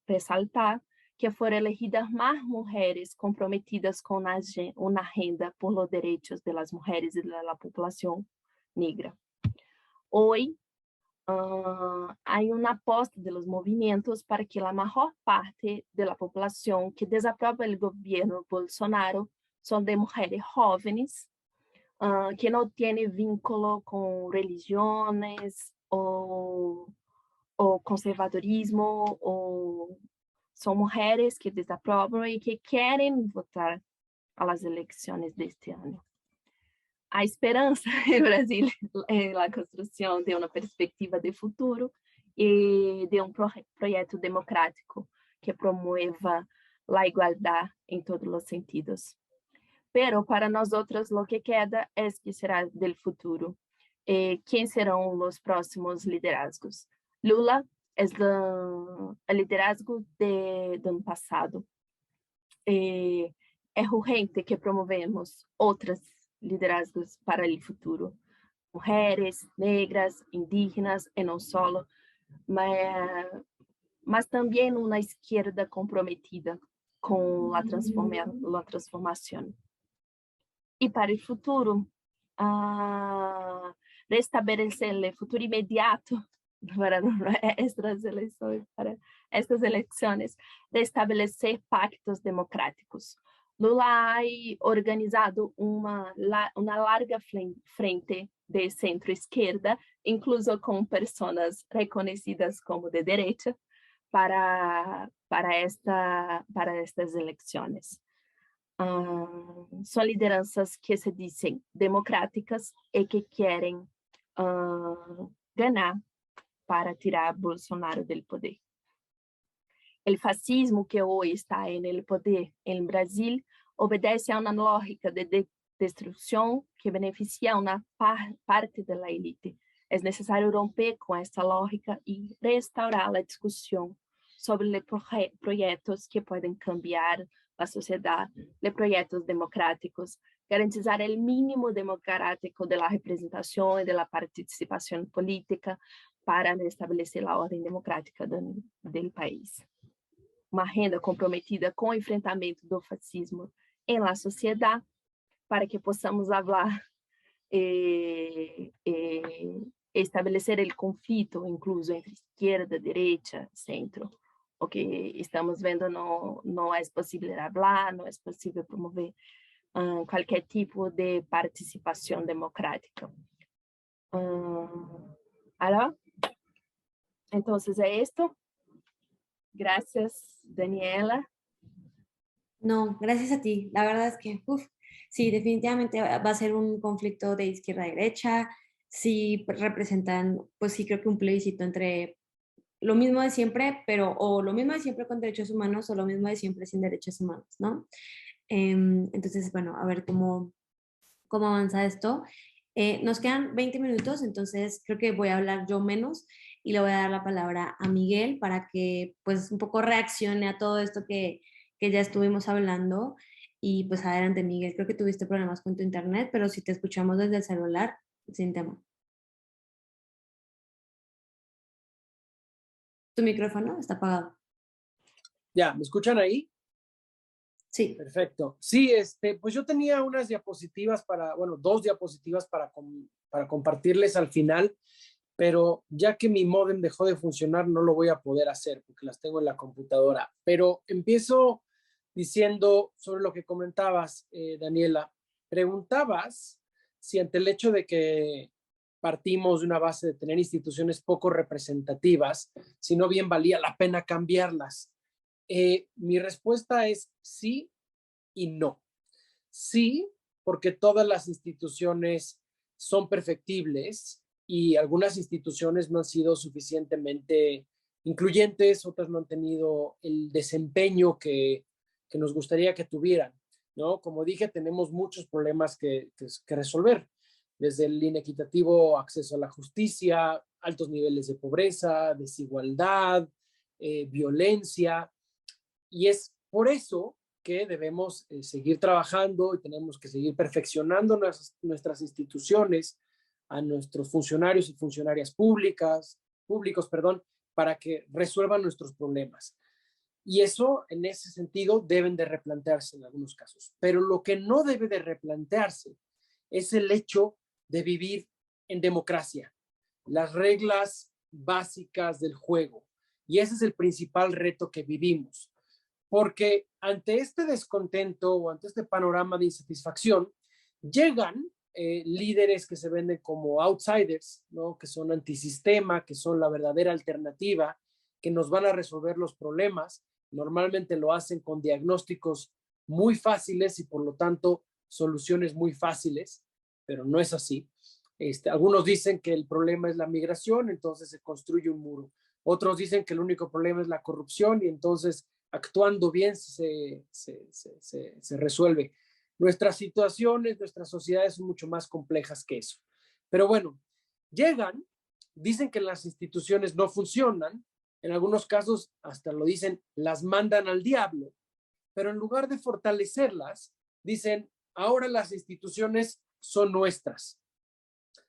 ressaltar que foram elegidas mais mulheres comprometidas com uma agenda por los direitos das mulheres e da população negra. Hoje, há uma aposta dos movimentos para que a maior parte da população que desaprova o governo Bolsonaro são de mulheres jovens, que não têm vínculo com religiões ou conservadorismo, ou são mulheres que desaprovam e que querem votar às eleições deste ano. A esperança no Brasil é a construção de uma perspectiva de futuro e de projeto democrático que promova a igualdade em todos os sentidos. Pero para nós outros, o que queda é que será do futuro. Quem serão os próximos liderazgos? Lula é o liderazgo do ano passado. É urgente que promovemos outros liderazgos para o futuro. Mulheres, negras, indígenas e não só, mas também uma esquerda comprometida com a transformação. E para o futuro, restabelecer o futuro imediato para estas eleições, restabelecer pactos democráticos. Lula ha organizado uma larga frente de centro-esquerda, incluso com pessoas reconhecidas como de direita, para estas eleições. São lideranças que se dizem democráticas e que querem ganhar para tirar Bolsonaro do poder. O fascismo que hoje está no poder em Brasil obedece a uma lógica de destruição que beneficia uma parte da elite. É necessário romper com esta lógica e restaurar a discussão sobre projetos que podem cambiar a sociedade, projetos democráticos, garantizar o mínimo democrático da representação e da participação política para estabelecer a ordem democrática do país. Uma agenda comprometida com o enfrentamento do fascismo em la sociedade, para que possamos falar estabelecer o conflito incluso entre esquerda, direita, centro, o que estamos vendo não é possível hablar, não é possível promover qualquer tipo de participação democrática. ¿Aló? Entonces es esto. Gracias, Daniela. No, gracias a ti. La verdad es que, sí, definitivamente va a ser un conflicto de izquierda a derecha. Sí representan, pues sí creo que un plebiscito entre lo mismo de siempre, pero o lo mismo de siempre con derechos humanos o lo mismo de siempre sin derechos humanos, ¿no? Entonces, bueno, a ver cómo avanza esto. Nos quedan 20 minutos, entonces creo que voy a hablar yo menos y le voy a dar la palabra a Miguel para que pues un poco reaccione a todo esto que ya estuvimos hablando. Y pues adelante, Miguel, creo que tuviste problemas con tu internet, pero si te escuchamos desde el celular, sin tema. Tu micrófono está apagado. Ya, ¿me escuchan ahí? Sí. Perfecto. Sí, pues yo tenía unas diapositivas dos diapositivas para compartirles al final, pero ya que mi módem dejó de funcionar, no lo voy a poder hacer porque las tengo en la computadora. Pero empiezo diciendo sobre lo que comentabas, Daniela. Preguntabas si ante el hecho de que partimos de una base de tener instituciones poco representativas, si no bien valía la pena cambiarlas. Mi respuesta es sí y no. Sí, porque todas las instituciones son perfectibles y algunas instituciones no han sido suficientemente incluyentes, otras no han tenido el desempeño que nos gustaría que tuvieran, ¿no? Como dije, tenemos muchos problemas que resolver, desde el inequitativo acceso a la justicia, altos niveles de pobreza, desigualdad, violencia, y es por eso que debemos seguir trabajando y tenemos que seguir perfeccionando nuestras instituciones, a nuestros funcionarios y funcionarias públicos, para que resuelvan nuestros problemas. Y eso, en ese sentido, deben de replantearse en algunos casos. Pero lo que no debe de replantearse es el hecho de vivir en democracia, las reglas básicas del juego. Y ese es el principal reto que vivimos. Porque ante este descontento o ante este panorama de insatisfacción, llegan líderes que se venden como outsiders, ¿no? Que son antisistema, que son la verdadera alternativa, que nos van a resolver los problemas. Normalmente lo hacen con diagnósticos muy fáciles y por lo tanto soluciones muy fáciles, pero no es así. Algunos dicen que el problema es la migración, entonces se construye un muro. Otros dicen que el único problema es la corrupción y entonces actuando bien se resuelve. Nuestras situaciones, nuestras sociedades son mucho más complejas que eso. Pero bueno, llegan, dicen que las instituciones no funcionan, en algunos casos hasta lo dicen, las mandan al diablo, pero en lugar de fortalecerlas, dicen, ahora las instituciones son nuestras.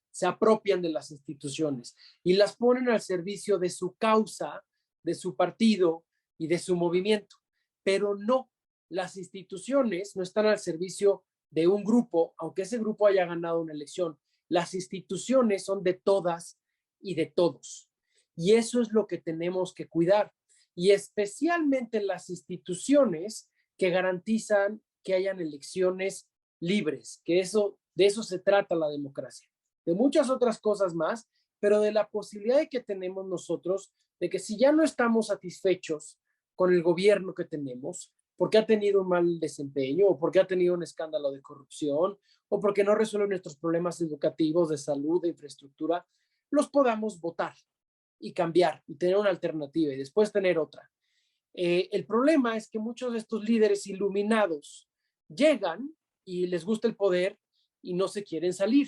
Se apropian de las instituciones y las ponen al servicio de su causa, de su partido y de su movimiento. Pero no, las instituciones no están al servicio de un grupo, aunque ese grupo haya ganado una elección. Las instituciones son de todas y de todos. Y eso es lo que tenemos que cuidar. Y especialmente las instituciones que garantizan que hayan elecciones libres, que de eso se trata la democracia. De muchas otras cosas más, pero de la posibilidad de que tenemos nosotros de que si ya no estamos satisfechos con el gobierno que tenemos, porque ha tenido un mal desempeño, o porque ha tenido un escándalo de corrupción, o porque no resuelve nuestros problemas educativos, de salud, de infraestructura, los podamos votar y cambiar y tener una alternativa y después tener otra. El problema es que muchos de estos líderes iluminados llegan y les gusta el poder y no se quieren salir.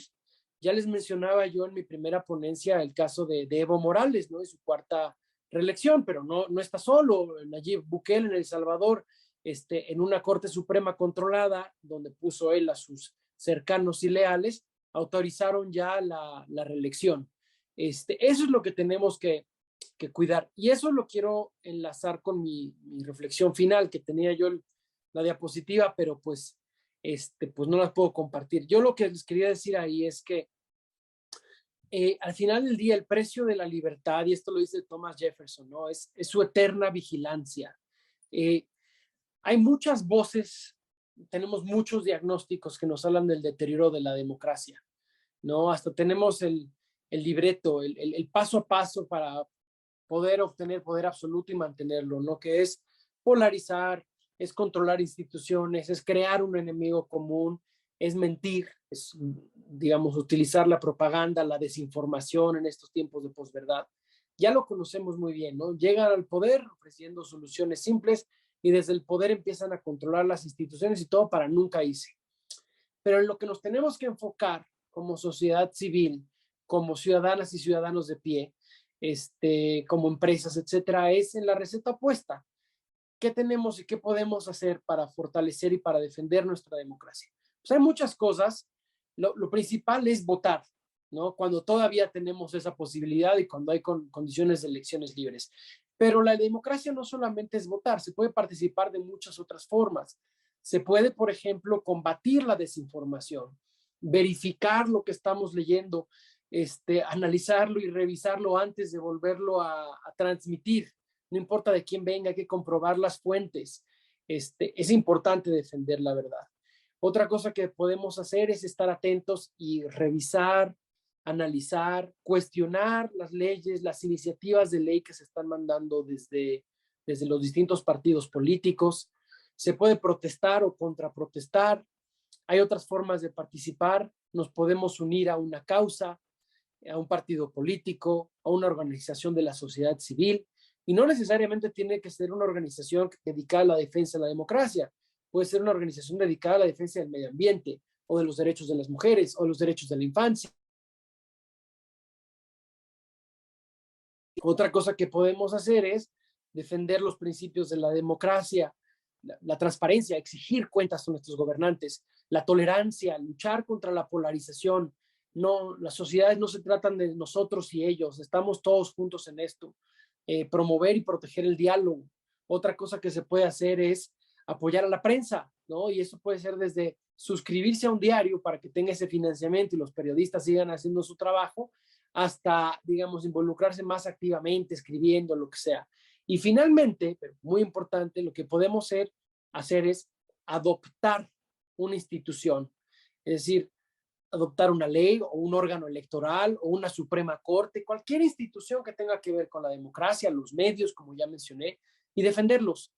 Ya les mencionaba yo en mi primera ponencia el caso de Evo Morales, ¿no? De su cuarta reelección, pero no está solo. Nayib Bukele en El Salvador, en una Corte Suprema controlada, donde puso él a sus cercanos y leales, autorizaron ya la reelección. Eso es lo que tenemos que cuidar. Y eso lo quiero enlazar con mi reflexión final, que tenía yo la diapositiva, pero pues no las puedo compartir. Yo lo que les quería decir ahí es que al final del día el precio de la libertad, y esto lo dice Thomas Jefferson, ¿no? Es su eterna vigilancia. Hay muchas voces, tenemos muchos diagnósticos que nos hablan del deterioro de la democracia, ¿no? Hasta tenemos el libreto, el paso a paso para poder obtener poder absoluto y mantenerlo, ¿no? Que es polarizar, es controlar instituciones, es crear un enemigo común, es mentir, es, digamos, utilizar la propaganda, la desinformación en estos tiempos de posverdad. Ya lo conocemos muy bien, ¿no? Llegan al poder ofreciendo soluciones simples y desde el poder empiezan a controlar las instituciones y todo para nunca irse. Pero en lo que nos tenemos que enfocar como sociedad civil, como ciudadanas y ciudadanos de pie, como empresas, etcétera, es en la receta opuesta. ¿Qué tenemos y qué podemos hacer para fortalecer y para defender nuestra democracia? Pues hay muchas cosas. Lo principal es votar, ¿no? Cuando todavía tenemos esa posibilidad y cuando hay condiciones de elecciones libres. Pero la democracia no solamente es votar, se puede participar de muchas otras formas. Se puede, por ejemplo, combatir la desinformación, verificar lo que estamos leyendo, analizarlo y revisarlo antes de volverlo a transmitir. No importa de quién venga, hay que comprobar las fuentes. Es importante defender la verdad. Otra cosa que podemos hacer es estar atentos y revisar, analizar, cuestionar las leyes, las iniciativas de ley que se están mandando desde los distintos partidos políticos. Se puede protestar o contraprotestar. Hay otras formas de participar. Nos podemos unir a una causa, a un partido político, a una organización de la sociedad civil. Y no necesariamente tiene que ser una organización dedicada a la defensa de la democracia. Puede ser una organización dedicada a la defensa del medio ambiente, o de los derechos de las mujeres, o de los derechos de la infancia. Otra cosa que podemos hacer es defender los principios de la democracia, la transparencia, exigir cuentas a nuestros gobernantes, la tolerancia, luchar contra la polarización. No, las sociedades no se tratan de nosotros y ellos, estamos todos juntos en esto. Promover y proteger el diálogo. Otra cosa que se puede hacer es apoyar a la prensa, ¿no? Y eso puede ser desde suscribirse a un diario para que tenga ese financiamiento y los periodistas sigan haciendo su trabajo, hasta, digamos, involucrarse más activamente, escribiendo, lo que sea. Y finalmente, pero muy importante, lo que podemos hacer es adoptar una institución, es decir, adoptar una ley o un órgano electoral o una Suprema Corte, cualquier institución que tenga que ver con la democracia, los medios, como ya mencioné, y defenderlos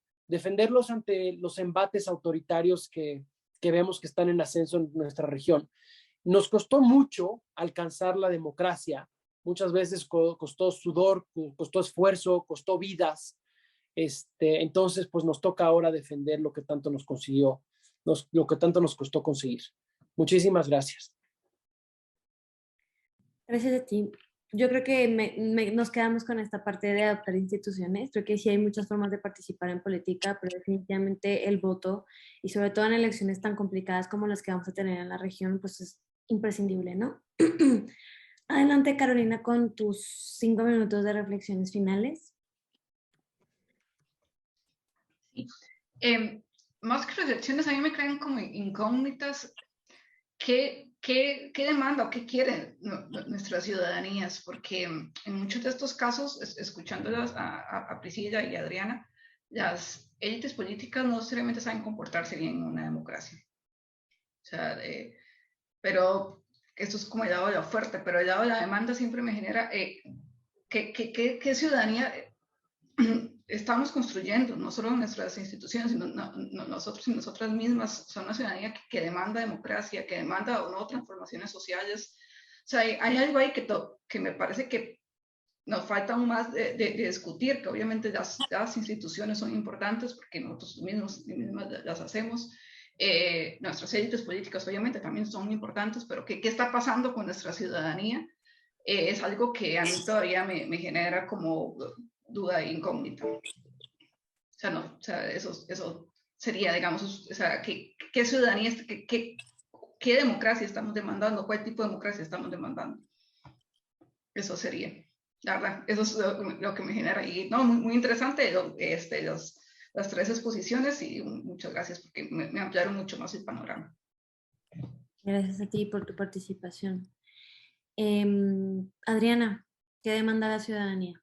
ante los embates autoritarios que vemos que están en ascenso en nuestra región. Nos costó mucho alcanzar la democracia, muchas veces costó sudor, costó esfuerzo, costó vidas. Entonces, pues nos toca ahora defender lo que tanto nos consiguió, lo que tanto nos costó conseguir. Muchísimas gracias. Gracias a ti. Yo creo que nos quedamos con esta parte de adoptar instituciones. Creo que sí hay muchas formas de participar en política, pero definitivamente el voto, y sobre todo en elecciones tan complicadas como las que vamos a tener en la región, pues es imprescindible, ¿no? Adelante, Carolina, con tus 5 minutos de reflexiones finales. Sí. Más que reflexiones, a mí me crean como incógnitas. ¿Qué demanda o qué quieren nuestras ciudadanías? Porque en muchos de estos casos, escuchándolas a Priscila y a Adriana, las élites políticas no necesariamente saben comportarse bien en una democracia. O sea, pero esto es como el lado de la oferta, pero el lado de la demanda siempre me genera ¿qué ciudadanía estamos construyendo? No solo nuestras instituciones, sino nosotros y nosotras mismas. Son una ciudadanía que demanda democracia, que demanda o no transformaciones sociales. O sea, hay algo ahí que me parece que nos falta aún más de discutir, que obviamente las instituciones son importantes porque nosotros mismos las hacemos. Nuestras élites políticas obviamente también son importantes, pero ¿qué está pasando con nuestra ciudadanía? Es algo que a mí todavía me genera como duda e incógnita. O sea, no, o sea, eso sería, digamos, o sea, ¿qué ciudadanía, qué democracia estamos demandando? ¿Cuál tipo de democracia estamos demandando? Eso sería, la verdad, eso es lo que me genera. Y no, muy interesante las 3 exposiciones, y muchas gracias porque me ampliaron mucho más el panorama. Gracias a ti por tu participación. Adriana, ¿qué demanda la ciudadanía?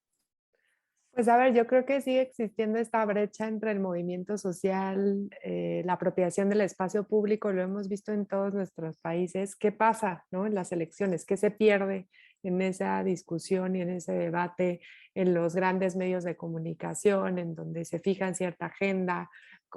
Pues a ver, yo creo que sigue existiendo esta brecha entre el movimiento social, la apropiación del espacio público, lo hemos visto en todos nuestros países. ¿Qué pasa, no, en las elecciones? ¿Qué se pierde en esa discusión y en ese debate en los grandes medios de comunicación, en donde se fija en cierta agenda?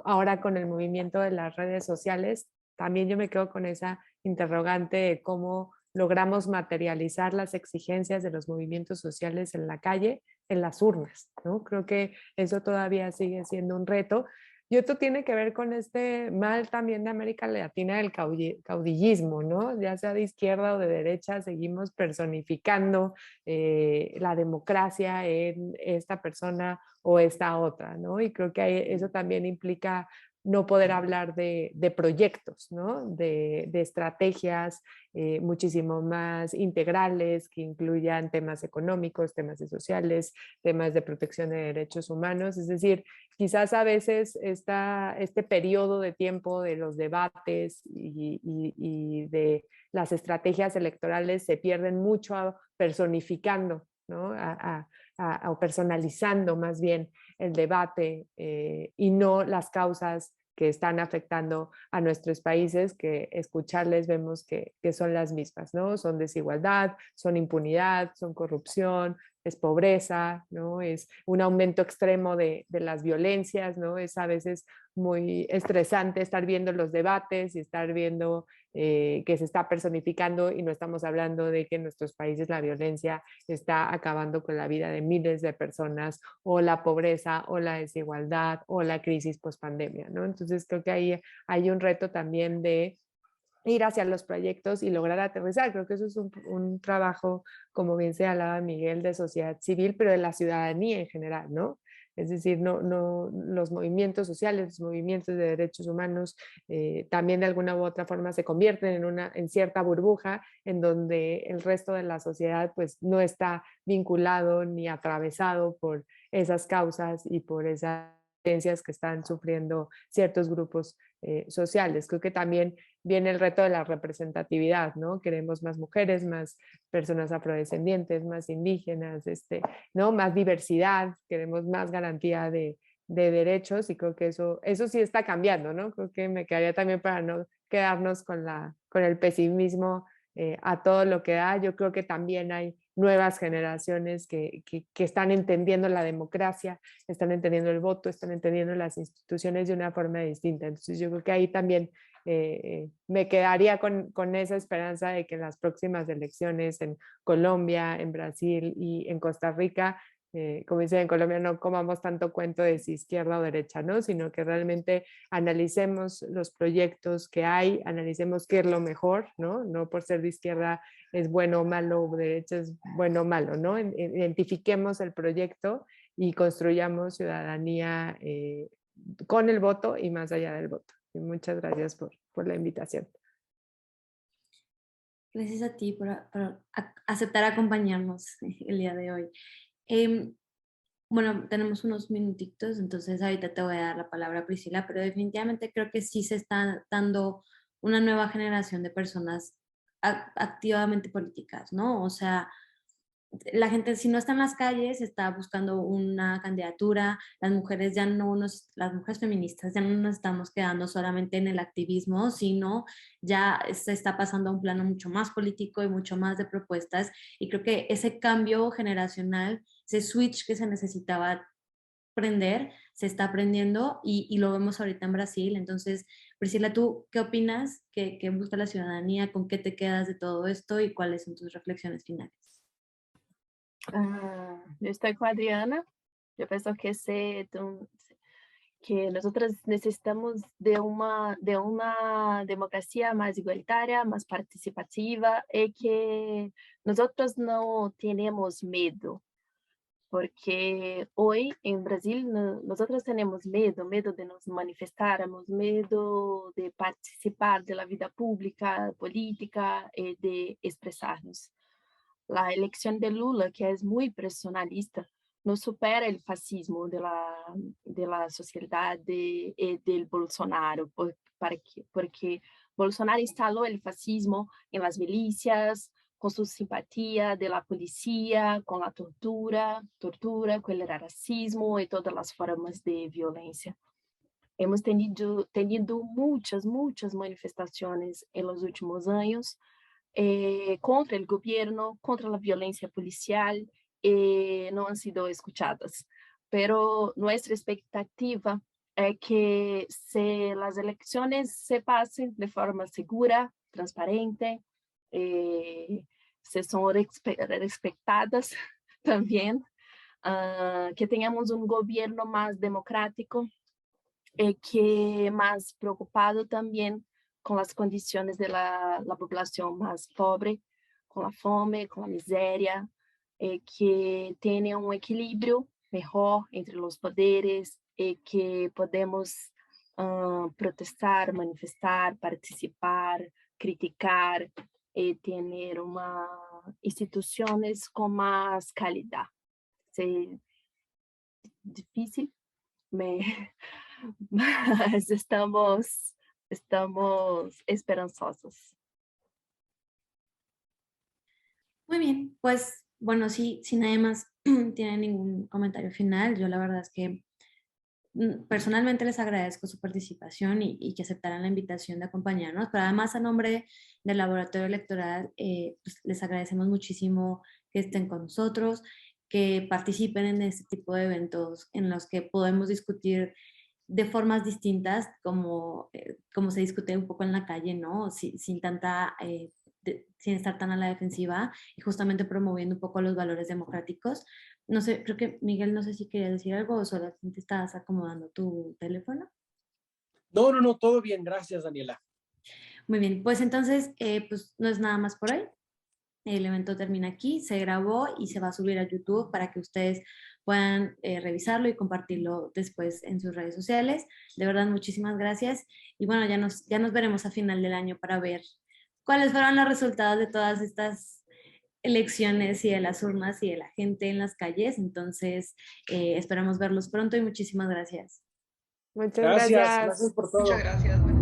Ahora con el movimiento de las redes sociales, también yo me quedo con esa interrogante de cómo logramos materializar las exigencias de los movimientos sociales en la calle, en las urnas, ¿no? Creo que eso todavía sigue siendo un reto. Y otro tiene que ver con este mal también de América Latina del caudillismo, ¿no? Ya sea de izquierda o de derecha, seguimos personificando la democracia en esta persona o esta otra, ¿no? Y creo que eso también implica no poder hablar de proyectos, ¿no? De estrategias muchísimo más integrales que incluyan temas económicos, temas sociales, temas de protección de derechos humanos. Es decir, quizás a veces este periodo de tiempo de los debates y de las estrategias electorales se pierden mucho personificando, ¿no? O personalizando más bien el debate y no las causas que están afectando a nuestros países, que escucharles vemos que son las mismas, ¿no? Son desigualdad, son impunidad, son corrupción, es pobreza, ¿no? Es un aumento extremo de las violencias, ¿no? Es a veces muy estresante estar viendo los debates y estar viendo que se está personificando y no estamos hablando de que en nuestros países la violencia está acabando con la vida de miles de personas o la pobreza o la desigualdad o la crisis pospandemia, ¿no? Entonces creo que ahí hay un reto también de ir hacia los proyectos y lograr aterrizar. Creo que eso es un trabajo, como bien se hablaba Miguel, de sociedad civil, pero de la ciudadanía en general, ¿no? Es decir, los movimientos sociales, los movimientos de derechos humanos, también de alguna u otra forma se convierten en cierta burbuja en donde el resto de la sociedad pues no está vinculado ni atravesado por esas causas y por esas violencias que están sufriendo ciertos grupos sociales. Creo que también viene el reto de la representatividad, ¿no? Queremos más mujeres, más personas afrodescendientes, más indígenas, ¿no? Más diversidad, queremos más garantía de derechos y creo que eso sí está cambiando, ¿no? Creo que me quedaría también para no quedarnos con el pesimismo a todo lo que da. Yo creo que también hay nuevas generaciones que están entendiendo la democracia, están entendiendo el voto, están entendiendo las instituciones de una forma distinta. Entonces yo creo que ahí también me quedaría con esa esperanza de que en las próximas elecciones en Colombia, en Brasil y en Costa Rica, como dicen en Colombia, no comamos tanto cuento de si izquierda o derecha, ¿no? Sino que realmente analicemos los proyectos que hay, analicemos qué es lo mejor, ¿no? No por ser de izquierda es bueno o malo, o de derecha es bueno o malo, ¿no? Identifiquemos el proyecto y construyamos ciudadanía con el voto y más allá del voto. Y muchas gracias por la invitación. Gracias a ti por aceptar acompañarnos el día de hoy. Bueno, tenemos unos minutitos, entonces ahorita te voy a dar la palabra a Priscila, pero definitivamente creo que sí se está dando una nueva generación de personas activamente políticas, ¿no? O sea, la gente si no está en las calles está buscando una candidatura, las mujeres las mujeres feministas ya no nos estamos quedando solamente en el activismo, sino ya se está pasando a un plano mucho más político y mucho más de propuestas y creo que ese cambio generacional, ese switch que se necesitaba aprender, se está aprendiendo y lo vemos ahorita en Brasil. Entonces, Priscila, ¿tú qué opinas? ¿Qué busca la ciudadanía? ¿Con qué te quedas de todo esto? ¿Y cuáles son tus reflexiones finales? Yo estoy con Adriana. Yo pienso que nosotros necesitamos de una democracia más igualitaria, más participativa y que nosotros no tenemos miedo, porque hoy en Brasil nosotros tenemos miedo de nos manifestarmos, miedo de participar de la vida pública, política y de expresarnos. La elección de Lula, que es muy personalista, no supera el fascismo de la sociedad del Bolsonaro, porque Bolsonaro instaló el fascismo en las milicias, con su simpatía de la policía, con la tortura, con el racismo y todas las formas de violencia. Hemos tenido muchas manifestaciones en los últimos años contra el gobierno, contra la violencia policial, no han sido escuchadas. Pero nuestra expectativa es que las elecciones se pasen de forma segura, transparente, se son respetadas también, que tengamos un gobierno más democrático, que más preocupado también con las condiciones de la población más pobre, con la fome, con la miseria, que tenga un equilibrio mejor entre los poderes, que podemos protestar, manifestar, participar, criticar, tener instituciones con más calidad. Es difícil, mas estamos esperanzosos. Muy bien, pues bueno, si nadie más tiene ningún comentario final, yo la verdad es que personalmente les agradezco su participación y que aceptaran la invitación de acompañarnos, pero además a nombre del Laboratorio Electoral pues les agradecemos muchísimo que estén con nosotros, que participen en este tipo de eventos en los que podemos discutir de formas distintas, como se discute un poco en la calle, ¿no? Sin estar tan a la defensiva y justamente promoviendo un poco los valores democráticos. No sé, creo que Miguel, no sé si querías decir algo o solamente estabas acomodando tu teléfono. No, todo bien, gracias, Daniela. Muy bien, pues entonces, pues no es nada más por hoy. El evento termina aquí, se grabó y se va a subir a YouTube para que ustedes puedan revisarlo y compartirlo después en sus redes sociales. De verdad, muchísimas gracias. Y bueno, ya nos veremos a final del año para ver cuáles fueron los resultados de todas estas elecciones y de las urnas y de la gente en las calles. Entonces, esperamos verlos pronto y muchísimas gracias. Muchas gracias. Gracias por todo. Muchas gracias.